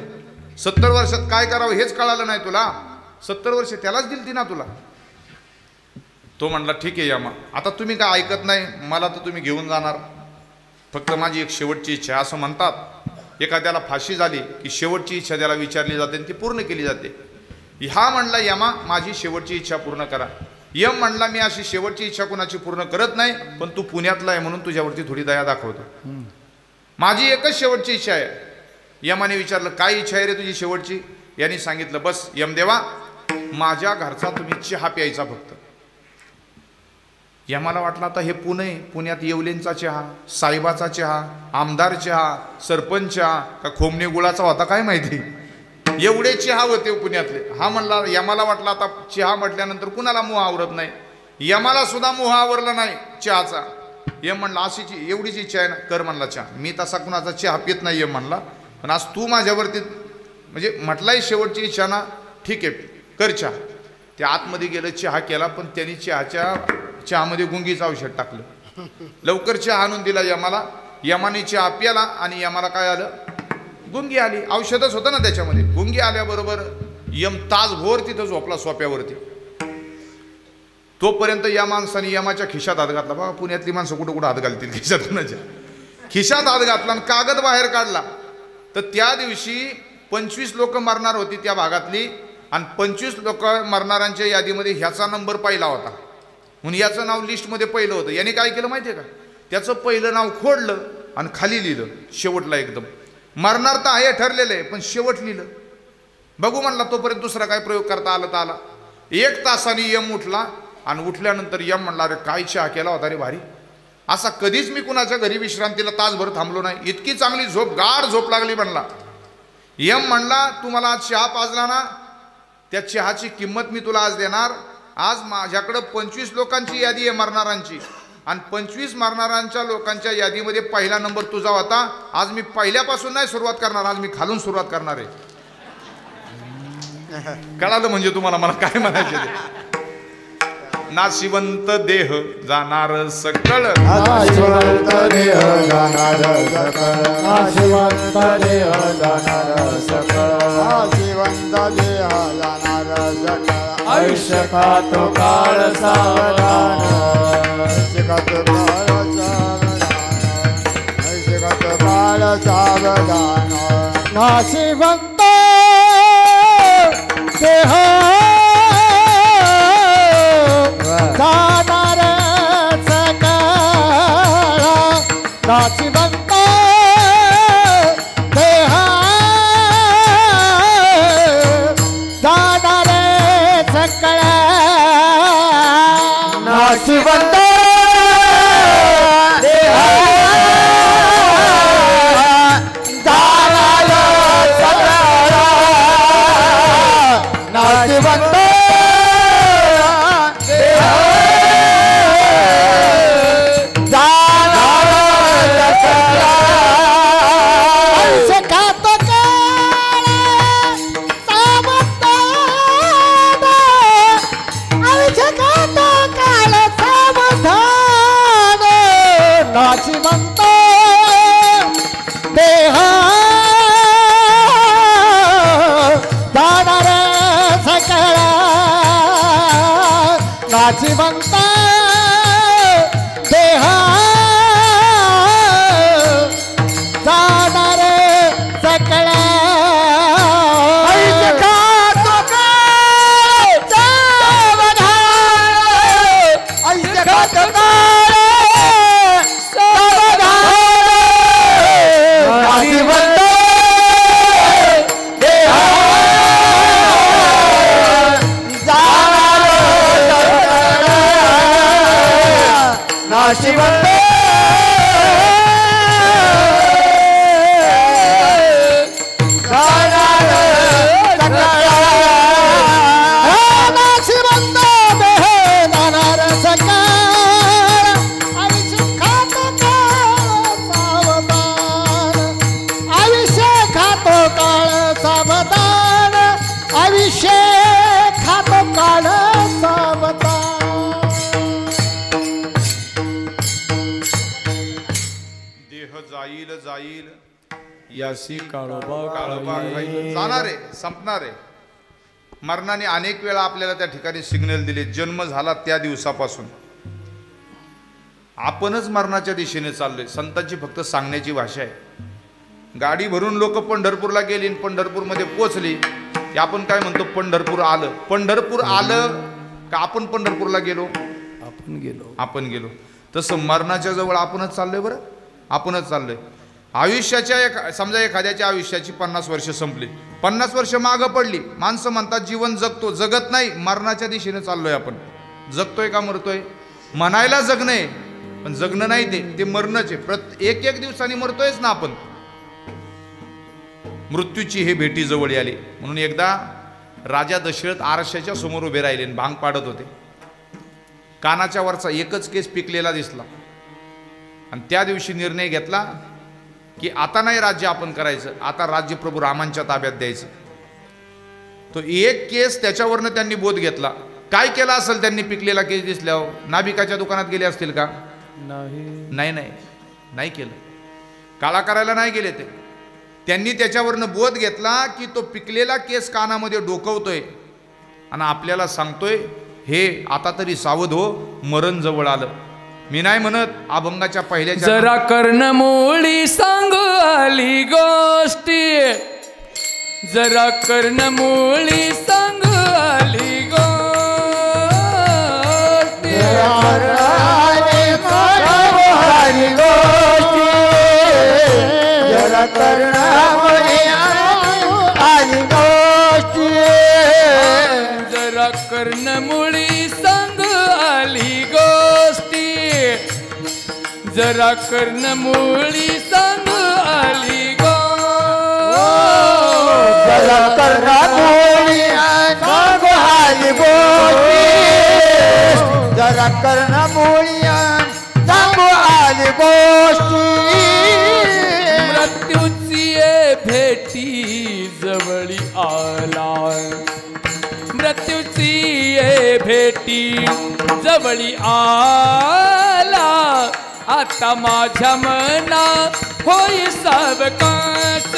70 वर्षात काय करावं हेच कळालं नाही तुला? 70 वर्ष त्यालाच दिलती ना तुला. तो म्हणला ठीक आहे यमा, आता तुम्ही काय ऐकत नाही, मला तर तुम्ही घेऊन जाणार, फक्त माझी एक शेवटची इच्छा. असं म्हणतात एखाद्याला फाशी झाली की शेवटची इच्छा त्याला विचारली जाते आणि ती पूर्ण केली जाते. हा म्हणला यमा माझी शेवटची इच्छा पूर्ण करा. यम म्हणला मी अशी शेवटची इच्छा कुणाची पूर्ण करत नाही, पण तू पुण्यातला आहे म्हणून तुझ्यावरती थोडी दया दाखवतो. माझी एकच शेवटची इच्छा आहे. यमाने विचारलं काय इच्छा आहे रे तुझी शेवटची? यांनी सांगितलं बस यमदेवा माझ्या घरचा तुम्ही चहा प्यायचा फक्त. यमाला वाटलं आता हे पुणे, पुण्यात येवलेंचा चहा, साहेबाचा चहा, आमदार चहा, सरपंच चहा का खोमणे गुळाचा होता काय माहिती, एवढे चहा होते पुण्यातले. हा म्हणला यमाला वाटलं आता चहा म्हटल्यानंतर कुणाला मोह आवरत नाही. यमाला सुद्धा मोह आवरला नाही चहाचा. यम म्हणला अशीची एवढीच इच्छा आहे ना, कर म्हणला चहा. मी तसा कुणाचा चहा पित नाही यम म्हणला, पण आज तू माझ्यावरती म्हणजे म्हटलाय शेवटची इच्छा ना, ठीक आहे कर चहा. ते आतमध्ये गेलं, चहा केला, पण त्यांनी चहामध्ये गुंगीचं औषध टाकलं. लवकर चहा आणून दिला यमाला. यमाने चहा प्याला आणि यमाला काय आलं? गुंगी आली. औषधच होतं ना त्याच्यामध्ये. गुंगी आल्याबरोबर यम तासभर तिथं झोपला सोप्यावरती. तोपर्यंत या माणसाने यमाच्या खिशात हात घातला. बघा पुण्यातली माणसं कुठं कुठं हात घालतील खिशात, कुणाच्या खिशात हात घातला आणि कागद बाहेर काढला. तर त्या दिवशी 25 लोक मरणार होती त्या भागातली आणि 25 लोक मरणाऱ्यांच्या यादीमध्ये ह्याचा नंबर पहिला होता म्हणून याचं नाव लिस्टमध्ये पहिलं होतं. याने काय केलं माहिती आहे का? त्याचं पहिलं नाव खोडलं आणि खाली लिहिलं शेवटला एकदम. मरणार तर आहे ठरलेलं आहे पण शेवट लिहिलं. बघू म्हणला, तोपर्यंत दुसरा काय प्रयोग करता आला तर आला. 1 तासाने यम उठला आणि उठल्यानंतर यम म्हणला, अरे काय चहा केला होता रे भारी. असा कधीच मी कुणाच्या घरी विश्रांतीला तासभर थांबलो नाही, इतकी चांगली झोप, गाढ झोप लागली म्हणला. यम म्हणला, तू मला आज चहा पाजला ना, त्या चहाची किंमत मी तुला आज देणार. आज माझ्याकडं 25 लोकांची यादी आहे मरणारांची, आणि 25 मरणारांच्या लोकांच्या यादीमध्ये पहिला नंबर तुझा होता. आज मी पहिल्यापासून नाही सुरुवात करणार, आज मी खालून सुरुवात करणार आहे. कळालं म्हणजे तुम्हाला मला काय म्हणायचे ते. नाशिवंत देह जाणार सकळ, नाशिवंत देह जाणार सकळ, नाशिवंत देह जाणार सकळ, नाशिवंत देह जाणार सकळ. आयुष्य खातो काळ सावधान, आयुष्य खातो काळ सावधान, आयुष्य खातो काळ सावधान. नाशिवंत देह जाणार सकळ, नाशिवंत देह जाणार सकळ, नाशिवंत देह जाणार सकळ, नाशिवंत नाशिवंत देह जाणार सकळ, नाशिवंत देह जाणार सकळ. नाशिवंत नाशिवंत देह जाणार सकळ, आयुष्य खातो काळ सावधान, आयुष्य खातो काळ सावधान, आयुष्य खातो काळ सावधान. जाईल जाईल यासी काळोबा काळोबा जाणार आहे, संपणार आहे. मरणाने अनेक वेळा आपल्याला त्या ठिकाणी सिग्नल दिले. जन्म झाला त्या दिवसापासून आपणच मरणाच्या दिशेने चाललोय. संतांची फक्त सांगण्याची भाषा आहे. गाडी भरून लोक पंढरपूरला गेली, पंढरपूरमध्ये पोचली की आपण काय म्हणतो, पंढरपूर आलं. पंढरपूर आलं का आपण पंढरपूरला गेलो? आपण गेलो. तसं मरणाच्या जवळ आपणच चाललोय. बरं, आपणच चाललोय. आयुष्याच्या समजा एखाद्याच्या आयुष्याची 50 वर्ष संपली, 50 वर्ष मागं पडली. माणसं म्हणतात जीवन जगतो, जगत नाही. मरणाच्या दिशेने चाललोय आपण. जगतोय का मरतोय? म्हणायला जगणं आहे, पण जगणं नाही, ते मरणच आहे. एक दिवसांनी मरतोयच ना आपण. मृत्यूची हे भेटी जवळ आली. म्हणून एकदा राजा दशरथ आरशाच्या समोर उभे राहिले, भांग पाडत होते. कानाच्या वरचा एकच केस पिकलेला दिसला, आणि त्या दिवशी निर्णय घेतला की आता नाही राज्य आपण करायचं, आता राज्य प्रभू रामांच्या ताब्यात द्यायचं. तो एक केस त्याच्यावरनं त्यांनी बोध घेतला. काय केला असेल त्यांनी पिकलेला केस दिसल्यावर? नाभिकाच्या दुकानात गेले असतील का? नाही केलं. काळा करायला नाही गेले ते. त्यांनी त्याच्यावरनं बोध घेतला की तो पिकलेला केस कानामध्ये डोकवतोय आणि आपल्याला सांगतोय, हे आता तरी सावध हो, मरण जवळ आलं. मी नाही म्हणत अभंगाच्या पहिल्या जरा कर्णमूळी सांगू आली गोष्टी, जरा कर्णमूळी सांगू आली गोष्टी, जरा कर्णमूळी आली गोष्टी, कर्णमुळी सांग आली गोष्टी जरा कर्णमुळी सांग आली जरा कर्णमुळी सांग आली गोष्टी जरा कर्णमुळी सांग आली गोष्टी मृत्यूची भेटी जवळी आला मृत्यूची भेटी जवळी आला आता माझ्या मना होई सावकाश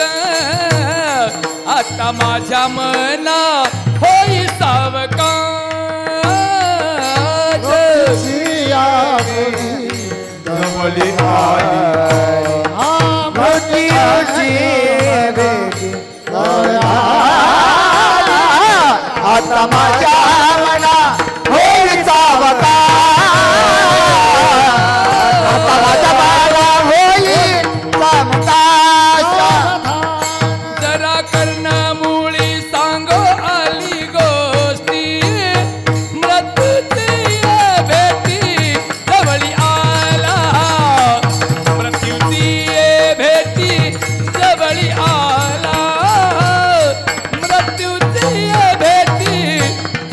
आता माझ्या मना होई सावकाश जवळी आली आता माझ्या मना होईल सावकाश आता माझ्या मना होईल सावकाश जरा कर्णमुळी सांग आली गोष्टी मृत्यूची भेटी जवळी आला मृत्यूची भेटी जवळी आला मृत्यूची भेटी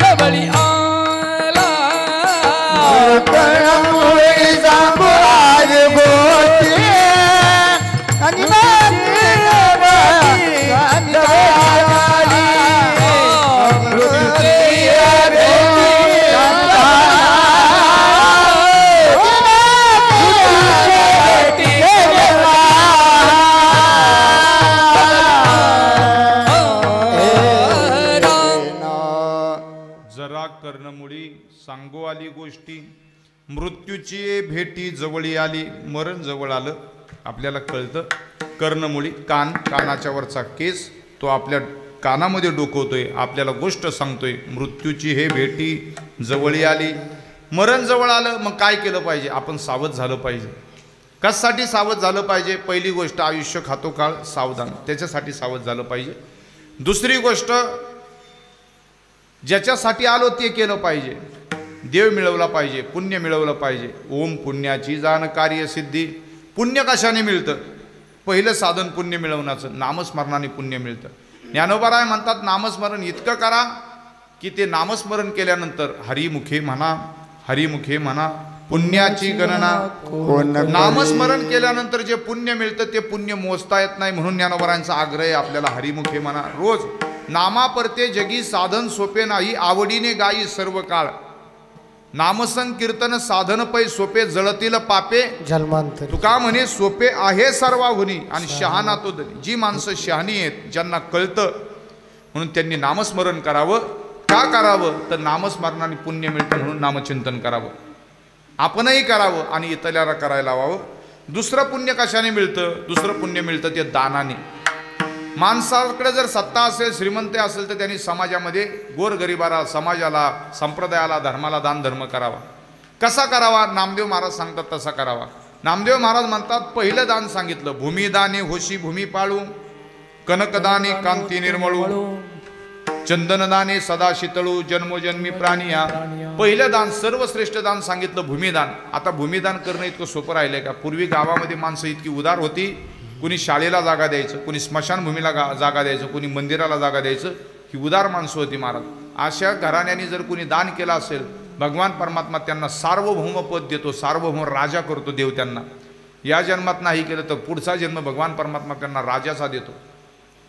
जवळी आला कर्णमुळी सांगू आज गोष्टी आणि जरा कर्णमुळी सांगो आली गोष्टी मृत्यूची भेटी जवळी आली मरण जवळ आलं आपल्याला कळतं कर्णमुळी कानाच्या वरचा केस तो आपल्या कानामध्ये डोकवतोय आपल्याला गोष्ट सांगतोय मृत्यूची हे भेटी जवळी आली मरण जवळ आलं मग काय केलं पाहिजे आपण सावध झालं पाहिजे कशासाठी सावध झालं पाहिजे पहिली गोष्ट आयुष्य खातो काळ सावधान त्याच्यासाठी सावध झालं पाहिजे दुसरी गोष्ट ज्याच्यासाठी आलो ते केलं पाहिजे देव मिळवला पाहिजे पुण्य मिळवलं पाहिजे ओम पुण्याची जाण कार्यसिद्धी पुण्य कशाने मिळतं पहिलं साधन पुण्य मिळवण्याचं नामस्मरणाने पुण्य मिळतं ज्ञानोबाराय म्हणतात नामस्मरण इतकं करा की ते नामस्मरण केल्यानंतर हरिमुखे म्हणा पुण्याची गणना नामस्मरण केल्यानंतर जे पुण्य मिळतं ते पुण्य मोजता येत नाही म्हणून ज्ञानोबारायांचा आग्रह आहे आपल्याला हरिमुखे म्हणा रोज नामापरते जगी साधन सोपे नाही आवडीने गाई सर्व काळ नामसंकीर्तन साधन पै सोपे जळतील पापे जन्मांतर तुका म्हणे सोपे आहे सर्वाहुनी आणि शहाणा तो धनी जी माणसं शहाणी आहेत ज्यांना कळतं म्हणून त्यांनी नामस्मरण करावं का करावं तर नामस्मरणाने पुण्य मिळतं म्हणून नामचिंतन करावं आपणही करावं आणि इतराला करायला लावावं दुसरं पुण्य कशाने मिळतं दुसरं पुण्य मिळतं ते दानाने माणसाकडे जर सत्ता असेल श्रीमंत असेल तर त्यांनी समाजामध्ये गोरगरिबाला समाजाला संप्रदायाला धर्माला दान धर्म करावा कसा करावा नामदेव महाराज सांगतात तसा करावा नामदेव महाराज म्हणतात पहिलं दान सांगितलं भूमिदाने होशी भूमी पाळू कनकदाने कांती निर्मळू चंदनदाने सदा शीतळू जन्मोजन्मी प्राणिया पहिलं दान सर्वश्रेष्ठ दान सांगितलं भूमिदान आता भूमिदान करणं इतकं सोपं राहिलंय का पूर्वी गावामध्ये माणसं इतकी उदार होती कुणी शाळेला जागा द्यायचं कुणी स्मशानभूमीला जागा द्यायचं कुणी मंदिराला जागा द्यायचं ही उदार माणसं होती महाराज अशा घराण्याने जर कुणी दान केलं असेल भगवान परमात्मा त्यांना सार्वभौम पद देतो सार्वभौम राजा करतो देव त्यांना या जन्मात नाही केलं तर पुढचा जन्म भगवान परमात्मा त्यांना राजाचा देतो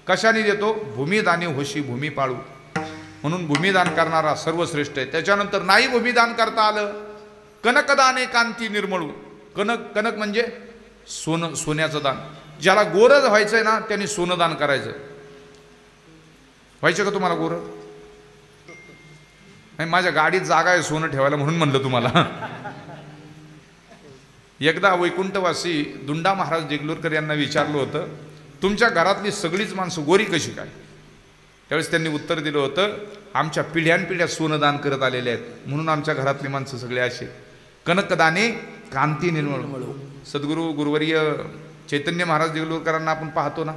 कशाने देतो भूमिदानी होशी भूमी पाळू म्हणून भूमिदान करणारा सर्वश्रेष्ठ आहे त्याच्यानंतर नाही भूमिदान करता आलं कनकदाने कांती निर्मळू कनक म्हणजे सोन्याचं दान ज्याला गोरज व्हायचंय ना त्यांनी सोनं दान करायचं व्हायचं का तुम्हाला गोरं नाही माझ्या गाडीत जागा आहे सोनं ठेवायला म्हणून म्हणलं तुम्हाला एकदा वैकुंठवासी दुंडा महाराज देगलूरकर यांना विचारलं होतं तुमच्या घरातली सगळीच माणसं गोरी कशी काय त्यावेळेस त्यांनी उत्तर दिलं होतं आमच्या पिढ्यानपिढ्या सोनं दान करत आलेले आहेत म्हणून आमच्या घरातली माणसं सगळे असे कनकदाने कांती निर्मळ सद्गुरू गुरुवर्य चैतन्य महाराज देगलूरकरांना आपण पाहतो ना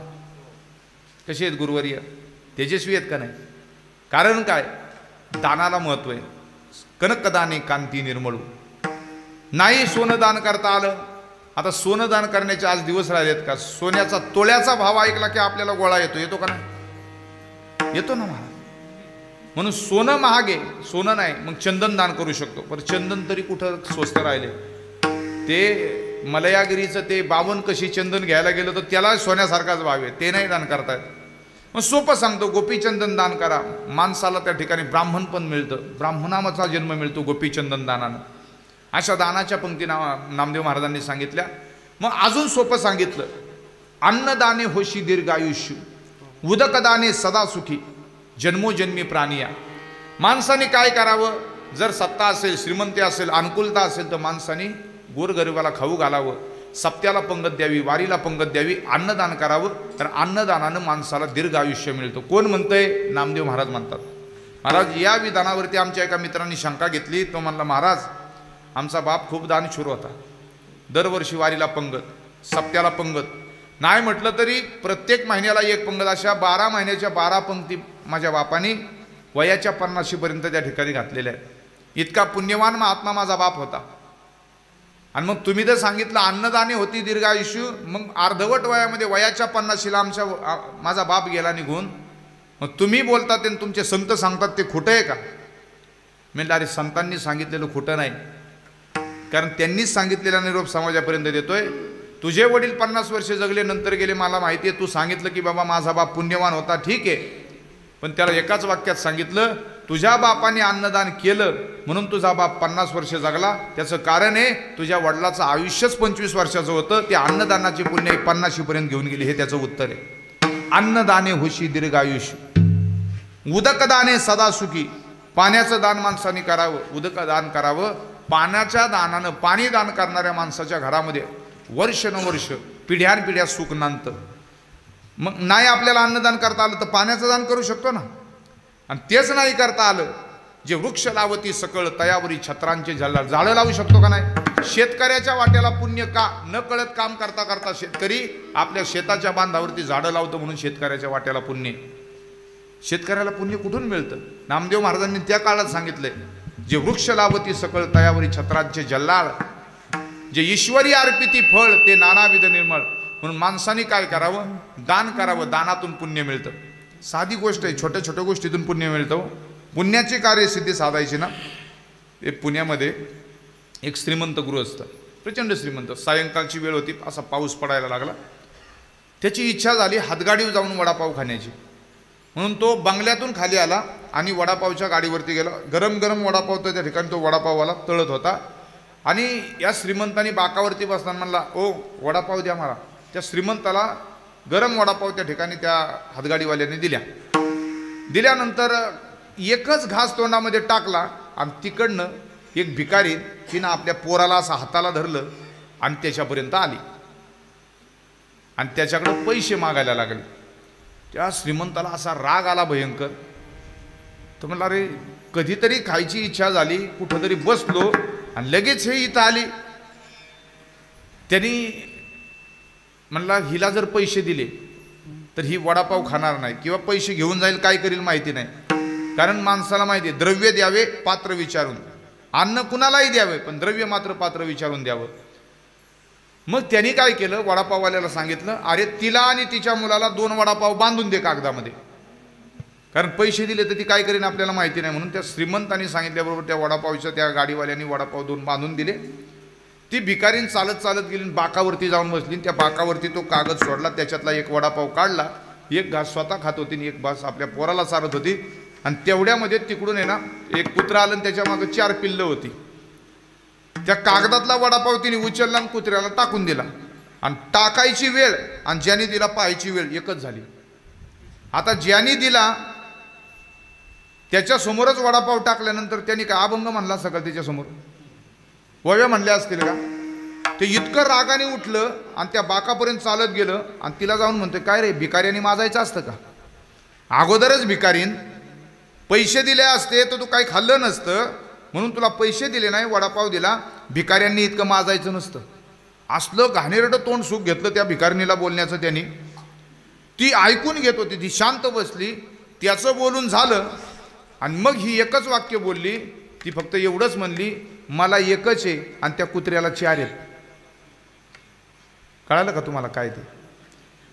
कसे आहेत गुरुवर्य तेजस्वी आहेत का नाही कारण काय दानाला महत्व आहे. कनकदाने कांती निर्मळू. नाही सोनं दान करता आलं. आता सोनं दान करण्याचे आज दिवस राहिलेत का? सोन्याचा तोळ्याचा भाव ऐकला की आपल्याला गोळा येतो का नाही? येतो ना महाराज. म्हणून सोनं महाग आहे. सोनं नाही मग चंदन दान करू शकतो. पण चंदन तरी कुठं स्वस्त राहिले. ते मलयागिरीचं ते 52 कशी चंदन घ्यायला गेलं तर त्याला सोन्यासारखाच भाव आहे. ते नाही दान करतायत. मग सोपं सांगतो, गोपीचंदन दान करा. माणसाला त्या ठिकाणी ब्राह्मण पण मिळतं. ब्राह्मणाचा जन्म मिळतो गोपीचंदन दानानं. अशा दानाच्या पंक्ती नामदेव महाराजांनी सांगितल्या. मग अजून सोपं सांगितलं, अन्नदाने होशी दीर्घायुष्य, उदकदाने सदा सुखी, जन्मोजन्मी प्राणिया. माणसाने काय करावं? जर सत्ता असेल, श्रीमंती असेल, अनुकूलता असेल तर माणसाने गोरगरिबाला खाऊ घालावं, सप्त्याला पंगत द्यावी, वारीला पंगत द्यावी, अन्नदान करावं. तर अन्नदानानं माणसाला दीर्घ आयुष्य मिळतं. कोण म्हणतंय? नामदेव महाराज म्हणतात. महाराज या विधानावरती आमच्या एका मित्रांनी शंका घेतली. तो म्हणला, महाराज आमचा बाप खूप दानशूर होता. दरवर्षी वारीला पंगत, सप्त्याला पंगत, नाही म्हटलं तरी प्रत्येक महिन्याला एक पंगत, अशा 12 महिन्याच्या 12 पंक्ती माझ्या बापाने वयाच्या 50 पर्यंत त्या ठिकाणी घातलेल्या आहेत. इतका पुण्यवान महात्मा माझा बाप होता. आणि मग तुम्ही जर सांगितलं अन्नदाने होती दीर्घायुष्य, मग अर्धवट वयामध्ये वयाच्या 50ला माझा बाप गेला निघून. मग तुम्ही बोलतात आणि तुमचे संत सांगतात ते खोटं आहे का? म्हणलं अरे संतांनी सांगितलेलं खोटं नाही, कारण त्यांनीच सांगितलेला निरोप समाजापर्यंत देतोय. तुझे वडील 50 वर्ष जगले, नंतर गेले, मला माहिती आहे. तू सांगितलं की बाबा माझा बाप पुण्यवान होता, ठीक आहे, पण त्याला एकाच वाक्यात सांगितलं, तुझ्या बापाने अन्नदान केलं म्हणून तुझा बाप 50 वर्ष जगला. त्याचं कारण आहे तुझ्या वडिलाचं आयुष्यच 25 वर्षाचं होतं. ते अन्नदानाचे पुण्य 50 पर्यंत घेऊन गेले. हे त्याचं उत्तर आहे. अन्नदाने होशी दीर्घायुष्य, उदकदाने सदा सुखी. पाण्याचं दान माणसाने करावं, उदकदान करावं. पाण्याच्या दानानं, पाणी दान करणाऱ्या माणसाच्या घरामध्ये वर्षानुवर्ष पिढ्यानपिढ्या सुख नांदतं. मग नाही आपल्याला अन्नदान करता आलं तर पाण्याचं दान करू शकतो ना. आणि तेच नाही करता आलं, जे वृक्ष लावती सकळ तयावरी छत्रांचे जाळं लावू शकतो का नाही? शेतकऱ्याच्या वाट्याला पुण्य का? न कळत काम करता करता शेतकरी आपल्या शेताच्या बांधावरती झाडं लावतं म्हणून शेतकऱ्याच्या वाट्याला पुण्य. शेतकऱ्याला पुण्य कुठून मिळतं? नामदेव महाराजांनी त्या काळात सांगितलंय, जे वृक्ष लावती सकळ तयावरी छत्रांचे जल्लाळ, जे ईश्वरी अर्पिती फळ ते नानाविध निर्मळ. म्हणून माणसाने काय करावं? दान करावं. दानातून पुण्य मिळतं. साधी गोष्ट आहे, छोट्या छोट्या गोष्टीतून पुण्य मिळतं. पुण्याची कार्यसिद्धी साधायची ना. पुण्यामध्ये एक श्रीमंत गृहस्थ, प्रचंड श्रीमंत, सायंकाळची वेळ होती, असा पाऊस पडायला लागला. त्याची इच्छा झाली हातगाडीवर जाऊन वडापाव खाण्याची. म्हणून तो बंगल्यातून खाली आला आणि वडापावच्या गाडीवरती गेला. गरम गरम वडापाव त्या ठिकाणी तो वडापाववाला तळत होता. आणि या श्रीमंतानी बाकावरती बसताना म्हणला, ओ वडापाव द्या मला. त्या श्रीमंताला गरम वडापाव त्या ठिकाणी त्या हातगाडीवाल्याने दिल्यानंतर एकच घास तोंडामध्ये टाकला आणि तिकडनं एक भिकारी तिनं आपल्या पोराला असं हाताला धरलं आणि त्याच्यापर्यंत आली आणि त्याच्याकडे पैसे मागायला लागले. त्या श्रीमंताला असा राग आला भयंकर. तर म्हणला, अरे कधीतरी खायची इच्छा झाली, कुठंतरी बसलो आणि लगेच हे इथं आली. त्यांनी म्हणला, हिला जर पैसे दिले तर ही वडापाव खाणार नाही किंवा पैसे घेऊन जाईल, काय करील माहिती नाही. कारण माणसाला माहिती आहे, द्रव्य द्यावे पात्र विचारून. अन्न कुणालाही द्यावे पण द्रव्य मात्र पात्र विचारून द्यावं. मग त्यांनी काय केलं, वडापाववाल्याला सांगितलं, अरे तिला आणि तिच्या मुलाला 2 वडापाव बांधून दे कागदामध्ये, कारण पैसे दिले तर ती काय करीन आपल्याला माहिती नाही. म्हणून त्या श्रीमंतांनी सांगितल्याबरोबर त्या वडापावच्या त्या गाडीवाल्यांनी वडापाव 2 बांधून दिले. ती भिकारीन चालत चालत गेली, बाकावरती जाऊन बसली. त्या बाकावरती तो कागद सोडला, त्याच्यातला एक वडापाव काढला, एक घास स्वतः खात होती आणि एक घास आपल्या पोराला चारत होती. आणि तेवढ्यामध्ये तिकडून आहे ना एक कुत्रा आलं आणि त्याच्या मागे 4 पिल्लं होती. त्या कागदातला वडापाव तिने उचलला आणि कुत्र्याला टाकून दिला. आणि टाकायची वेळ आणि ज्याने दिला पाहायची वेळ एकच झाली. आता ज्याने दिला त्याच्या समोरच वडापाव टाकल्यानंतर त्यांनी काय अभंग म्हणला सगळं त्याच्यासमोर, वव्या म्हणल्या असतील का? ते इतकं रागाने उठलं आणि त्या बाकापर्यंत चालत गेलं आणि तिला जाऊन म्हणते, काय रे भिकाऱ्याने माजायचं असतं का? अगोदरच भिकारीन पैसे दिले असते तर तू काही खाल्लं नसतं, म्हणून तुला पैसे दिले नाही, वडापाव दिला, भिकाऱ्यांनी इतकं माजायचं नसतं. असलं घाणेरडं तोंड सुख घेतलं त्या भिकारणीला बोलण्याचं त्यांनी. ती ऐकून घेत होती, ती शांत बसली. त्याचं बोलून झालं आणि मग ही एकच वाक्य बोलली, ती फक्त एवढंच म्हणली, मला एकच आहे आणि त्या कुत्र्याला 4 आहेत. कळालं का तुम्हाला काय ते?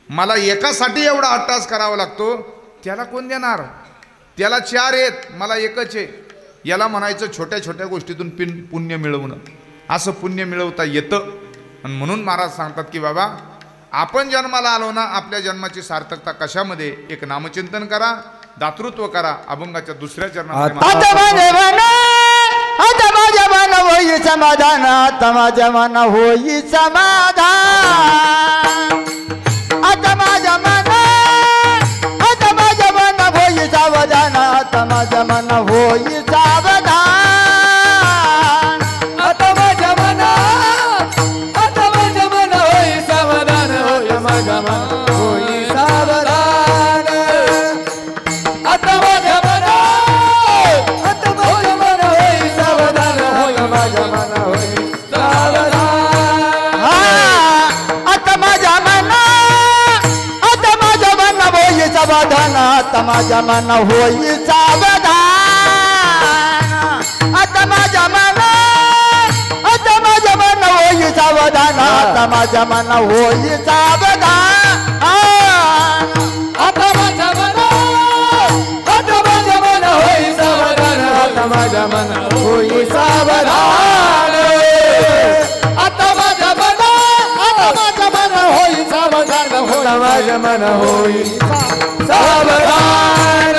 मला एकासाठी एवढा अट्टास करावा लागतो, त्याला कोण देणार? त्याला 4 आहेत, मला एकच आहे. याला म्हणायचं छोट्या छोट्या गोष्टीतून पुण्य मिळवणं. असं पुण्य मिळवता येतं. आणि म्हणून महाराज सांगतात की बाबा, आपण जन्माला आलो ना, आपल्या जन्माची सार्थकता कशामध्ये? एक नामचिंतन करा, दातृत्व करा. अभंगाच्या 2ऱ्या चरणामध्ये आता माझे मन, आता माझ्या मन होई समाधान, आता माझ्या मन होई समाधान. आता माझ्या मन, आता माझ्या मन होई सावधान, आता माझ्या मन होई सावधान. आता माझ्या मना, आता माझ्या मन होई सावधान, होय माझ्या मन होई सावधान. आता माझ्या मना, आता माझ्या मन होई सावधान, होय माझ्या मन होई सावधान. आता माझ्या मन, आता माझ्या मन होई सावधान, आता माझ्या मन होई सावधान. आता माझ्या मन, आता माझ्या मन होई सावधान, आता माझ्या मन होई सावधान. आता माझ्या मना, आता माझ्या मन होई सावधान, आता माझ्या मन होई सावधान. आता माझ्या मना, आता माझ्या मन होई सावधान, होय माझ्या मन होई सावधान.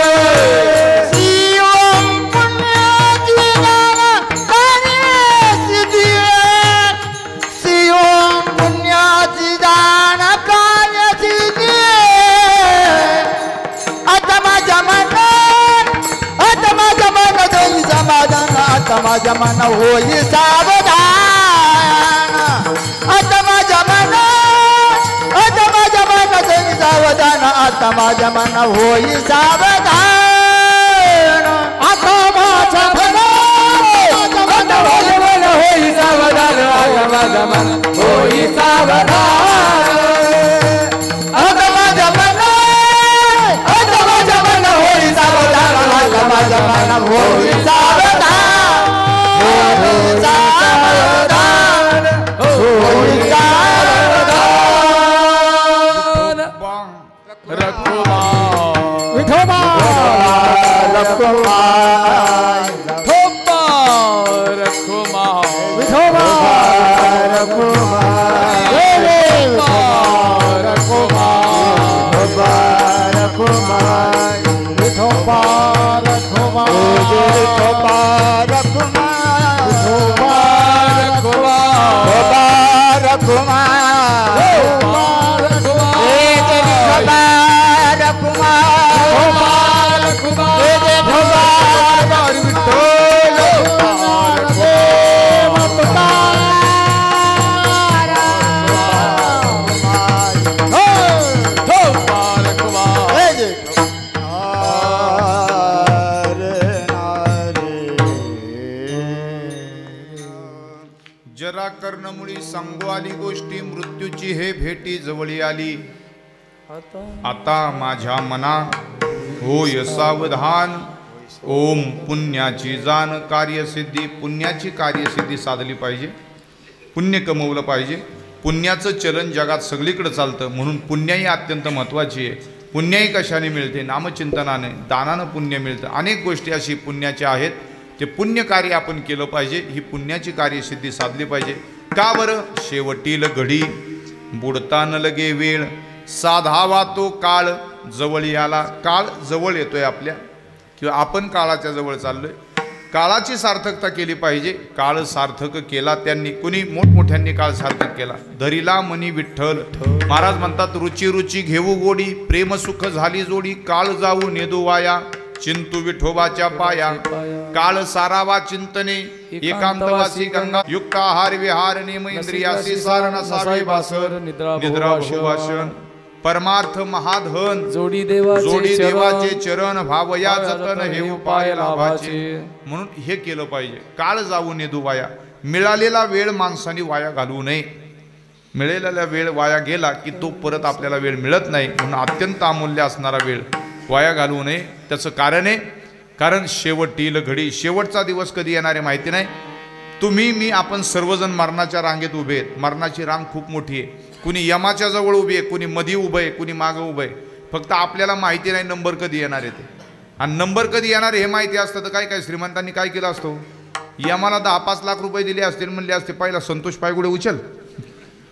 शिवम पुण्याची दान कार्यसिद्धी, शिवम पुण्याची दान कार्यसिद्धी. आता माझ्या मन, आता माझ्या मन होई समाधान, आता माझ्या मन होई सावधान. आता माझ्या मन, आता माझ्या मन होई सावधान, आता माझ्या मन होई सावधान. आता माझ्या मन, आता माझ्या मन होई सावधान, आता माझ्या मन होई सावधान. आता माझ्या मन, आता माझ्या मन होई सावधान, आता माझ्या मन होई सावधान. होई सावधान, होई सावधान. रखुमा विठोबा रखुमा, थोपा रखुमा विठोबा रखुमा, रखुमा विठोबा रखुमा, विठोबा रखुमा, विठोबा रखुमा, विठोबा रखुमा रखुमा, रखुमा, विठोबा रखुमा, रखुमा विठोबा जरा कर्णमुळी सांगू आली गोष्टी, मृत्यूची हे भेटी जवळी आली. आता माझ्या मना होय सावधान, ओम पुण्याची जाण कार्यसिद्धी. पुण्याची कार्यसिद्धी साधली पाहिजे, पुण्य कमवलं पाहिजे. पुण्याचं चलन जगात सगळीकडे चालतं, म्हणून पुण्याही अत्यंत महत्त्वाची आहे. पुण्याही कशाने मिळते? नामचिंतनाने, दानानं पुण्य मिळतं. अनेक गोष्टी अशी पुण्याच्या आहेत, ते पुण्य कार्य आपण केलं पाहिजे. ही पुण्याची कार्यसिद्धी साधली पाहिजे. का बरं? शेवटील घडी बुडता न लगे वेळ, साधावा तो काळ जवळ आला. काळ जवळ येतोय आपल्या, किंवा आपण काळाच्या जवळ चाललोय. काळाची सार्थकता केली पाहिजे. काळ सार्थक केला त्यांनी, कुणी मोठमोठ्यांनी काळ सार्थक केला. धरिला मनी विठ्ठल. महाराज म्हणतात, रुची रुची घेऊ गोडी, प्रेम सुख झाली जोडी, काळ जाऊ नेदू वाया, चिंतू विठोबाच्या पाया. काळ सारावा चिंतने, एकांतवासी गंगा, युक्त आहार विहार, नेम इंद्रियासी सारण असावे भासर, निद्रा बहुभाषण. परमार्थ महाधन, जोडी जोडी देवाचे देवाचे चरण, भावया जतन हे उपाय लाभाचे. म्हणून हे केलं पाहिजे. काळ जाऊ नेदू वाया. मिळालेला वेळ माणसाने वाया घालवू नये. मिळालेला वेळ वाया गेला की तो परत आपल्याला वेळ मिळत नाही. म्हणून अत्यंत अमूल्य असणारा वेळ वाया घालवू नये. त्याचं कारण आहे, कारण शेवटील घडी, शेवटचा दिवस कधी येणार आहे माहिती नाही. तुम्ही मी आपण सर्वजण मरणाच्या रांगेत उभे आहेत. मरणाची रांग खूप मोठी आहे. कुणी यमाच्या जवळ उभी आहे, कुणी मधी उभं आहे, कुणी मागं उभं आहे. फक्त आपल्याला माहिती नाही नंबर कधी येणार आहे ते. आणि नंबर कधी येणार हे माहिती असतं तर काय श्रीमंतांनी काय केलं असतं, यमाला 10-5 लाख रुपये दिले असतील, म्हणले असते पहिला संतोष पायगुडे उचल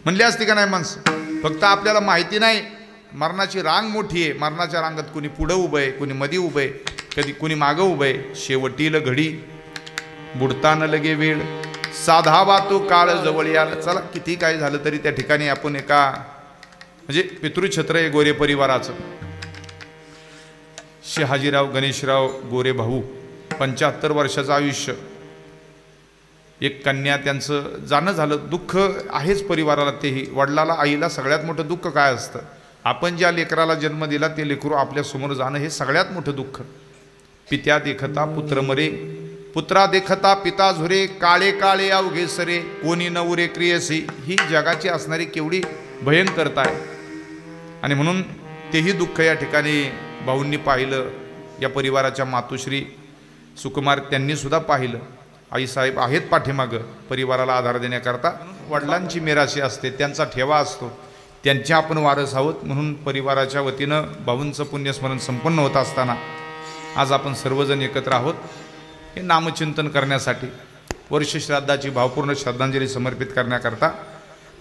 म्हणले असते का नाही माणसं. फक्त आपल्याला माहिती नाही. मरणाची रांग मोठी आहे. मरणाच्या रांगात कुणी पुढं उभं आहे, कुणी मधी उभं आहे, कधी कुणी मागं उभं आहे. शेवटील घडी बुडताना लगे वेळ, साधावा तो काळ जवळ याल. चला किती काय झालं तरी त्या ठिकाणी आपण एका म्हणजे पितृछत्र आहे गोरे परिवाराचं. शहाजीराव गणेशराव गोरे भाऊ, 75 वर्षाचं आयुष्य, एक कन्या, त्यांचं जाणं झालं. दुःख आहेच परिवाराला. तेही वडिलाला आईला सगळ्यात मोठं दुःख काय असतं, आपण ज्या लेकराला जन्म दिला ते लेकरू आपल्या समोर जाणं हे सगळ्यात मोठं दुःख. पित्या देखता पुत्र मरे, पुत्रा देखता पिता झुरे, काळे काळे अवघे सरे, कोणी नवरे क्रियसी. ही जगाची असणारी केवढी भयंकरता आहे. आणि म्हणून तेही दुःख या ठिकाणी भाऊंनी पाहिलं. या परिवाराच्या मातोश्री सुकुमार त्यांनी सुद्धा पाहिलं. आईसाहेब आहेत पाठीमागं परिवाराला आधार देण्याकरता. वडिलांची मिराशी असते, त्यांचा ठेवा असतो, त्यांच्या आपण वारस आहोत. म्हणून परिवाराच्या वतीनं भाऊंचं पुण्यस्मरण संपन्न होत असताना आज आपण सर्वजण एकत्र आहोत हे नामचिंतन करण्यासाठी, वर्षश्राद्धाची भावपूर्ण श्रद्धांजली समर्पित करण्याकरता.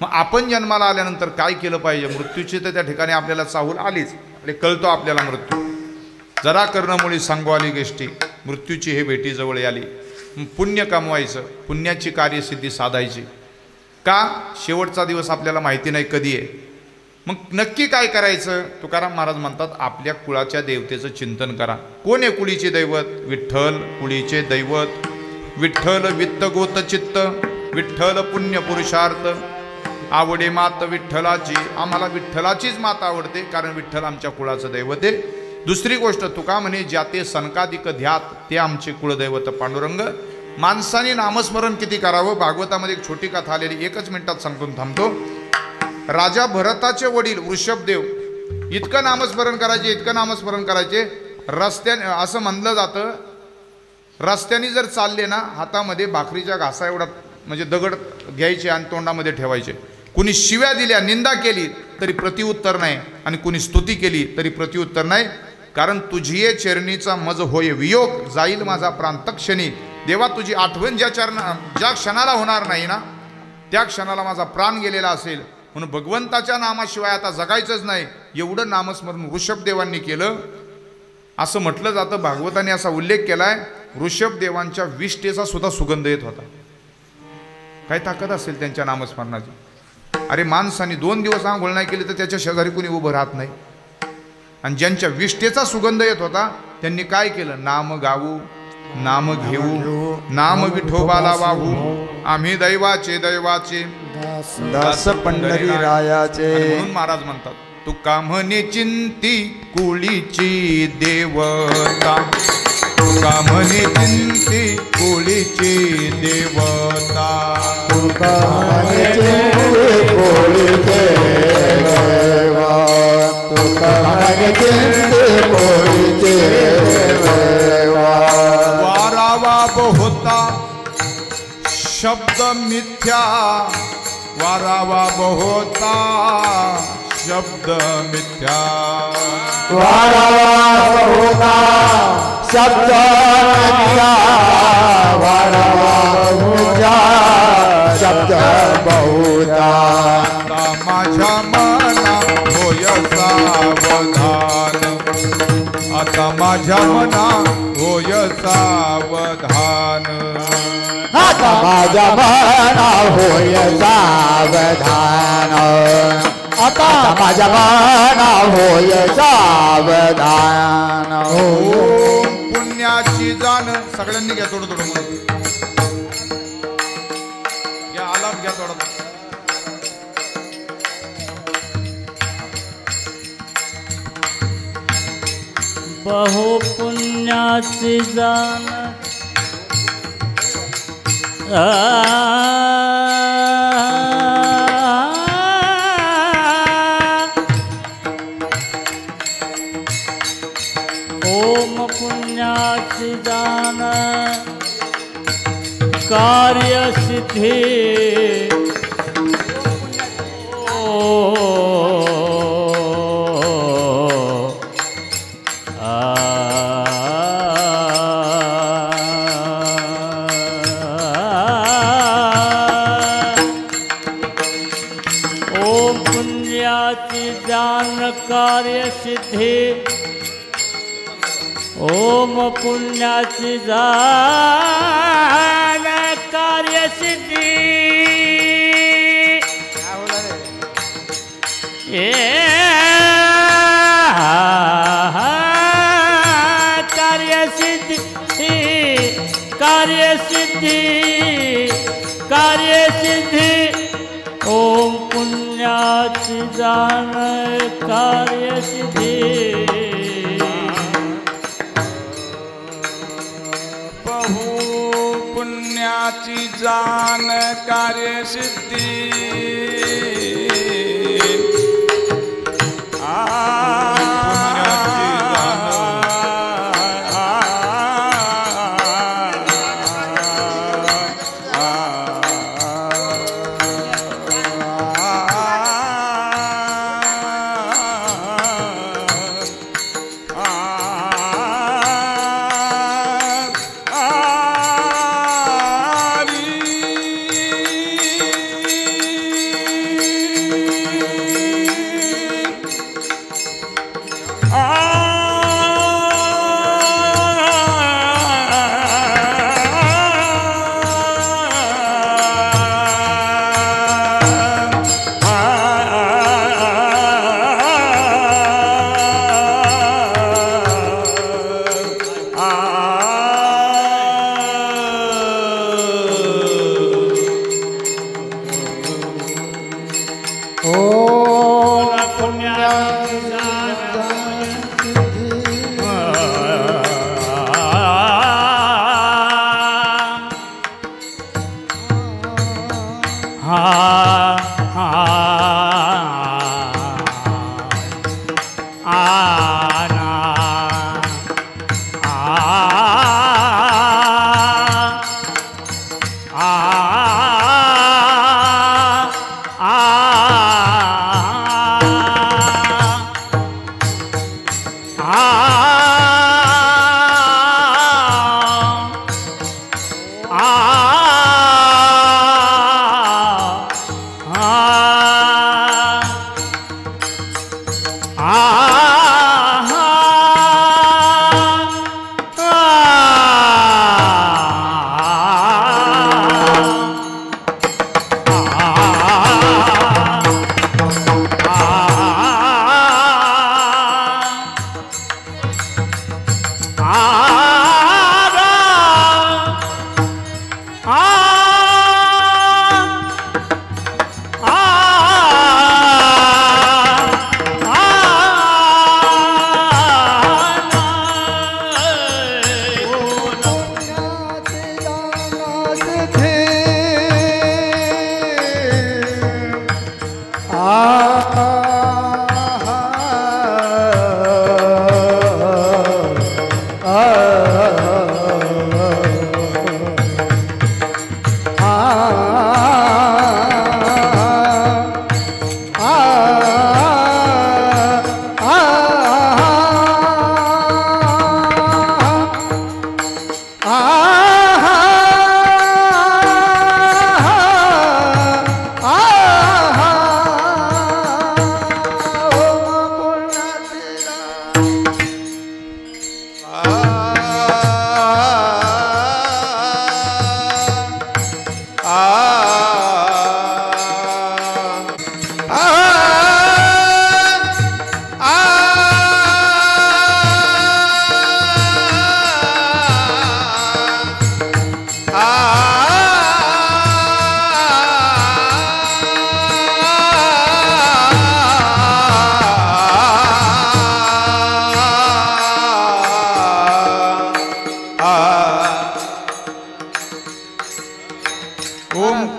मग आपण जन्माला आल्यानंतर काय केलं पाहिजे. मृत्यूची तर त्या ठिकाणी आपल्याला चाहूल आलीच, आणि कळतो आपल्याला मृत्यू. जरा कर्णमुळी सांगू आली गोष्टी, मृत्यूची हे भेटी जवळ आली. पुण्य कमवायचं, पुण्याची कार्यसिद्धी साधायची. का शेवटचा दिवस आपल्याला माहिती नाही कधी आहे. मग नक्की काय करायचं. तुकाराम महाराज म्हणतात आपल्या कुळाच्या देवतेचं चिंतन करा. कोण आहे कुळीचे दैवत. विठ्ठल कुळीचे दैवत. विठ्ठल वित्त गोत चित्त, विठ्ठल पुण्य पुरुषार्थ. आवडे मात विठ्ठलाची, आम्हाला विठ्ठलाचीच मात आवडते, कारण विठ्ठल आमच्या कुळाचं दैवत आहे. दुसरी गोष्ट तुका म्हणे ज्याते सनकादिक ध्यात, ते आमचे कुळदैवत पांडुरंग. माणसाने नामस्मरण किती करावं. भागवतामध्ये एक छोटी कथा आलेली, 1 मिनिटात सांगून थांबतो. राजा भरताचे वडील वृषभदेव इतकं नामस्मरण करायचे, इतकं नामस्मरण करायचे. रस्त्याने असं म्हणलं जातं, रस्त्याने जर चालले ना, हातामध्ये भाकरीच्या घासा एवढा म्हणजे दगड घ्यायचे आणि तोंडामध्ये ठेवायचे. कुणी शिव्या दिल्या, निंदा केली तरी प्रतिउत्तर नाही, आणि कुणी स्तुती केली तरी प्रतिउत्तर नाही. कारण तुझी चरणीचा मज होय वियोग, जाईल माझा प्रांतक्षणी. देवा तुझी आठवण ज्या क्षणाला होणार नाही ना, त्या क्षणाला माझा प्राण गेलेला असेल. म्हणून भगवंताच्या नामाशिवाय आता जगायचंच नाही, एवढं नामस्मरण ऋषभदेवांनी केलं. असं म्हटलं जातं, भागवताने असा उल्लेख केलाय, ऋषभदेवांच्या विष्ठेचा सुद्धा सुगंध येत होता. काय ताकद असेल त्यांच्या नामस्मरणाची. अरे माणसाने 2 दिवस आंघोळ नाही केली तर त्याच्या शेजारी कुणी उभं राहत नाही. आणि ज्यांच्या विष्ठेचा सुगंध येत होता त्यांनी काय केलं, नाम गाऊ, नाम घेऊ, नाम विठोबाला वाहू, आम्ही दैवाचे दैवाचे दास पंढरी रायाचे. म्हणून महाराज म्हणतात तुका म्हणे चिंती कुळीची देवता, तुका म्हणे चिंती कुळीची देवता, तुका म्हणे चिंती कुळीचे देवा, तुका म्हणे चिंती कुळीचे देवा. वारावा बहुता शब्द मिथ्या, वारावा बहुता शब्द मिथ्या, वारावा बहुता शब्द मिथ्या, वारावा बहुता शब्द बहुता. माझ्या मना होय सावधान, आता माझ्या मना होय सावधान, आता माझ्या मना होय सावधान, आता माझ्या मना होय सावधान. ओम पुण्याची जाण. सगळ्यांनी घ्या थोडं थोडं म्हणून घ्या, आलाप घ्या थोडं. बहु पुण्याची जाण, ओम पुण्याची पुण्याची जाण कार्य सिद्धी ओम पुण्याची जाण कार्य सिद्धी ओम पुण्याची जाण कार्य सिद्धी कार्य सिद्धी कार्य सिद्धी कार्य सिद्धी ओम पुण्याची जाण कार्य सिद्धी बहु पुण्याची जाण कार्य सिद्धी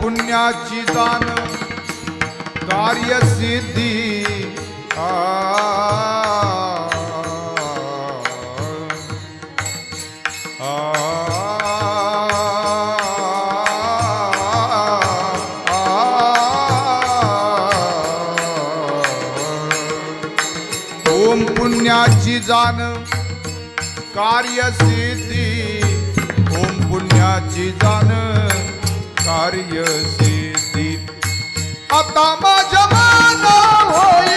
पुण्याची जाण कार्यसिद्धी ओम पुण्याची जाण कार्यसिद्धी, ओम पुण्याची जाण कार्यसिद्धी, आता माझ्या मना होई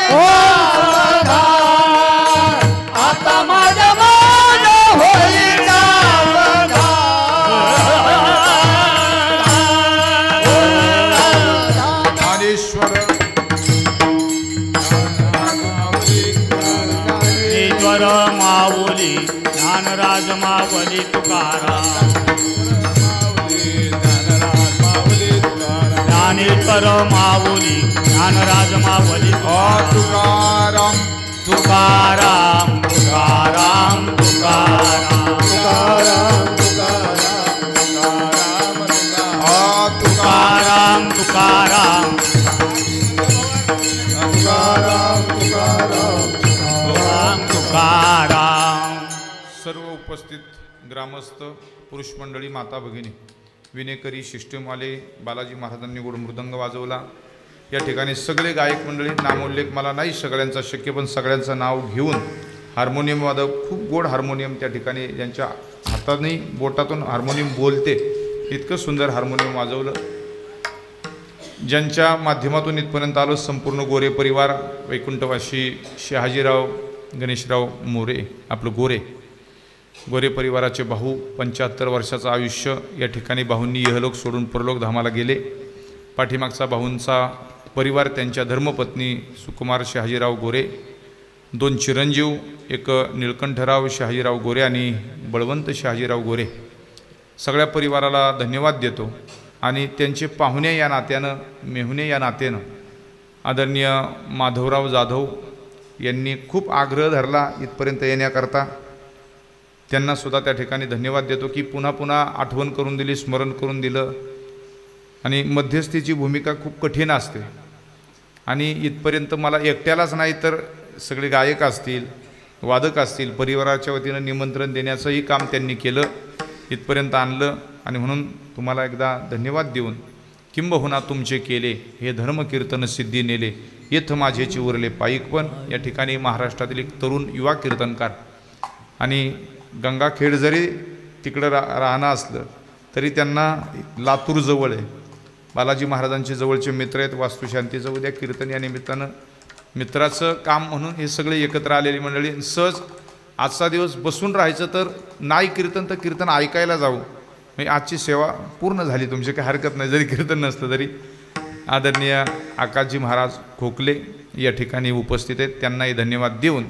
आता माझ्या मन होईल ज्ञानेश्वर ईश्वर माऊली ज्ञानराज माऊली तुकाराम, ज्ञानेश्वर माऊली ज्ञानराज माऊली तुकाराम तुकाराम तुकाराम तुकाराम तुकाराम तुकाराम तुकाराम तुकाराम. सर्व उपस्थित ग्रामस्थ पुरुष मंडळी, माता भगिनी, विनेकरी, शिष्टमाले, बालाजी महाराजांनी गोड मृदंग वाजवला. या ठिकाणी सगळे गायक मंडळी, नामोल्लेख मला नाही सगळ्यांचा शक्य, पण सगळ्यांचं नाव घेऊन हार्मोनियम वादक, खूप गोड हार्मोनियम त्या ठिकाणी ज्यांच्या हाताने बोटातून हार्मोनियम बोलते इतकं सुंदर हार्मोनियम वाजवलं. ज्यांच्या माध्यमातून इथपर्यंत आलो संपूर्ण गोरे परिवार, वैकुंठवासी शहाजीराव गणेशराव मोरे, आपलं गोरे परिवाराचे भाऊ, 75 वर्षाचं आयुष्य. या ठिकाणी भाऊंनी इहलोक सोडून परलोक धामाला गेले. पाठीमागचा भाऊंचा परिवार, त्यांच्या धर्मपत्नी सुकुमार शहाजीराव गोरे, 2 चिरंजीव, एक निळकंठराव शहाजीराव गोरे आणि बळवंत शहाजीराव गोरे. सगळ्या परिवाराला धन्यवाद देतो. आणि त्यांचे पाहुणे या नात्यानं, मेहुणे या नात्यानं आदरणीय माधवराव जाधव यांनी खूप आग्रह धरला इथपर्यंत येण्याकरता. त्यांनासुद्धा त्या ठिकाणी धन्यवाद देतो की पुन्हा पुन्हा आठवण करून दिली, स्मरण करून दिलं. आणि मध्यस्थीची भूमिका खूप कठीण असते. आणि इथपर्यंत मला एकट्यालाच नाही तर सगळे गायक असतील, वादक असतील, परिवाराच्या वतीनं निमंत्रण देण्याचंही काम त्यांनी केलं, इथपर्यंत आणलं. आणि म्हणून तुम्हाला एकदा धन्यवाद देऊन, किंबहुना तुमचे केले हे धर्मकीर्तन सिद्धी नेले, येथ माझेची उरले पायिक. पण या ठिकाणी महाराष्ट्रातील एक तरुण युवा कीर्तनकार, आणि गंगाखेड जरी तिकडं राहणं असलं तरी त्यांना लातूर जवळ आहे, बालाजी महाराजांचे जवळचे मित्र आहेत. वास्तुशांतीचं उद्या कीर्तन या निमित्तानं मित्राचं काम म्हणून हे सगळे एकत्र आलेली मंडळी. सहज आजचा दिवस बसून राहायचं तर नाही कीर्तन तर कीर्तन ऐकायला जाऊ, म्हणजे आजची सेवा पूर्ण झाली तुमची, काही हरकत नाही. जरी कीर्तन नसतं तरी आदरणीय आकाशजी महाराज खोकले या ठिकाणी उपस्थित आहेत, त्यांनाही धन्यवाद देऊन,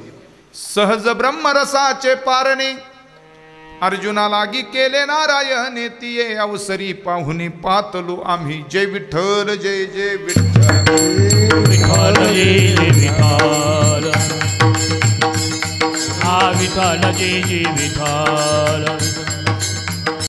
सहज ब्रह्मरसाचे पारणे अर्जुना लागी केले नारायणे, तिये अवसरी पाहुनी पातलो आम्ही. जय विठ्ठल, जय जय विठ्ठल, विठ्ठल जय जय विठ्ठल, हा विठ्ठल जय जय विठ्ठल.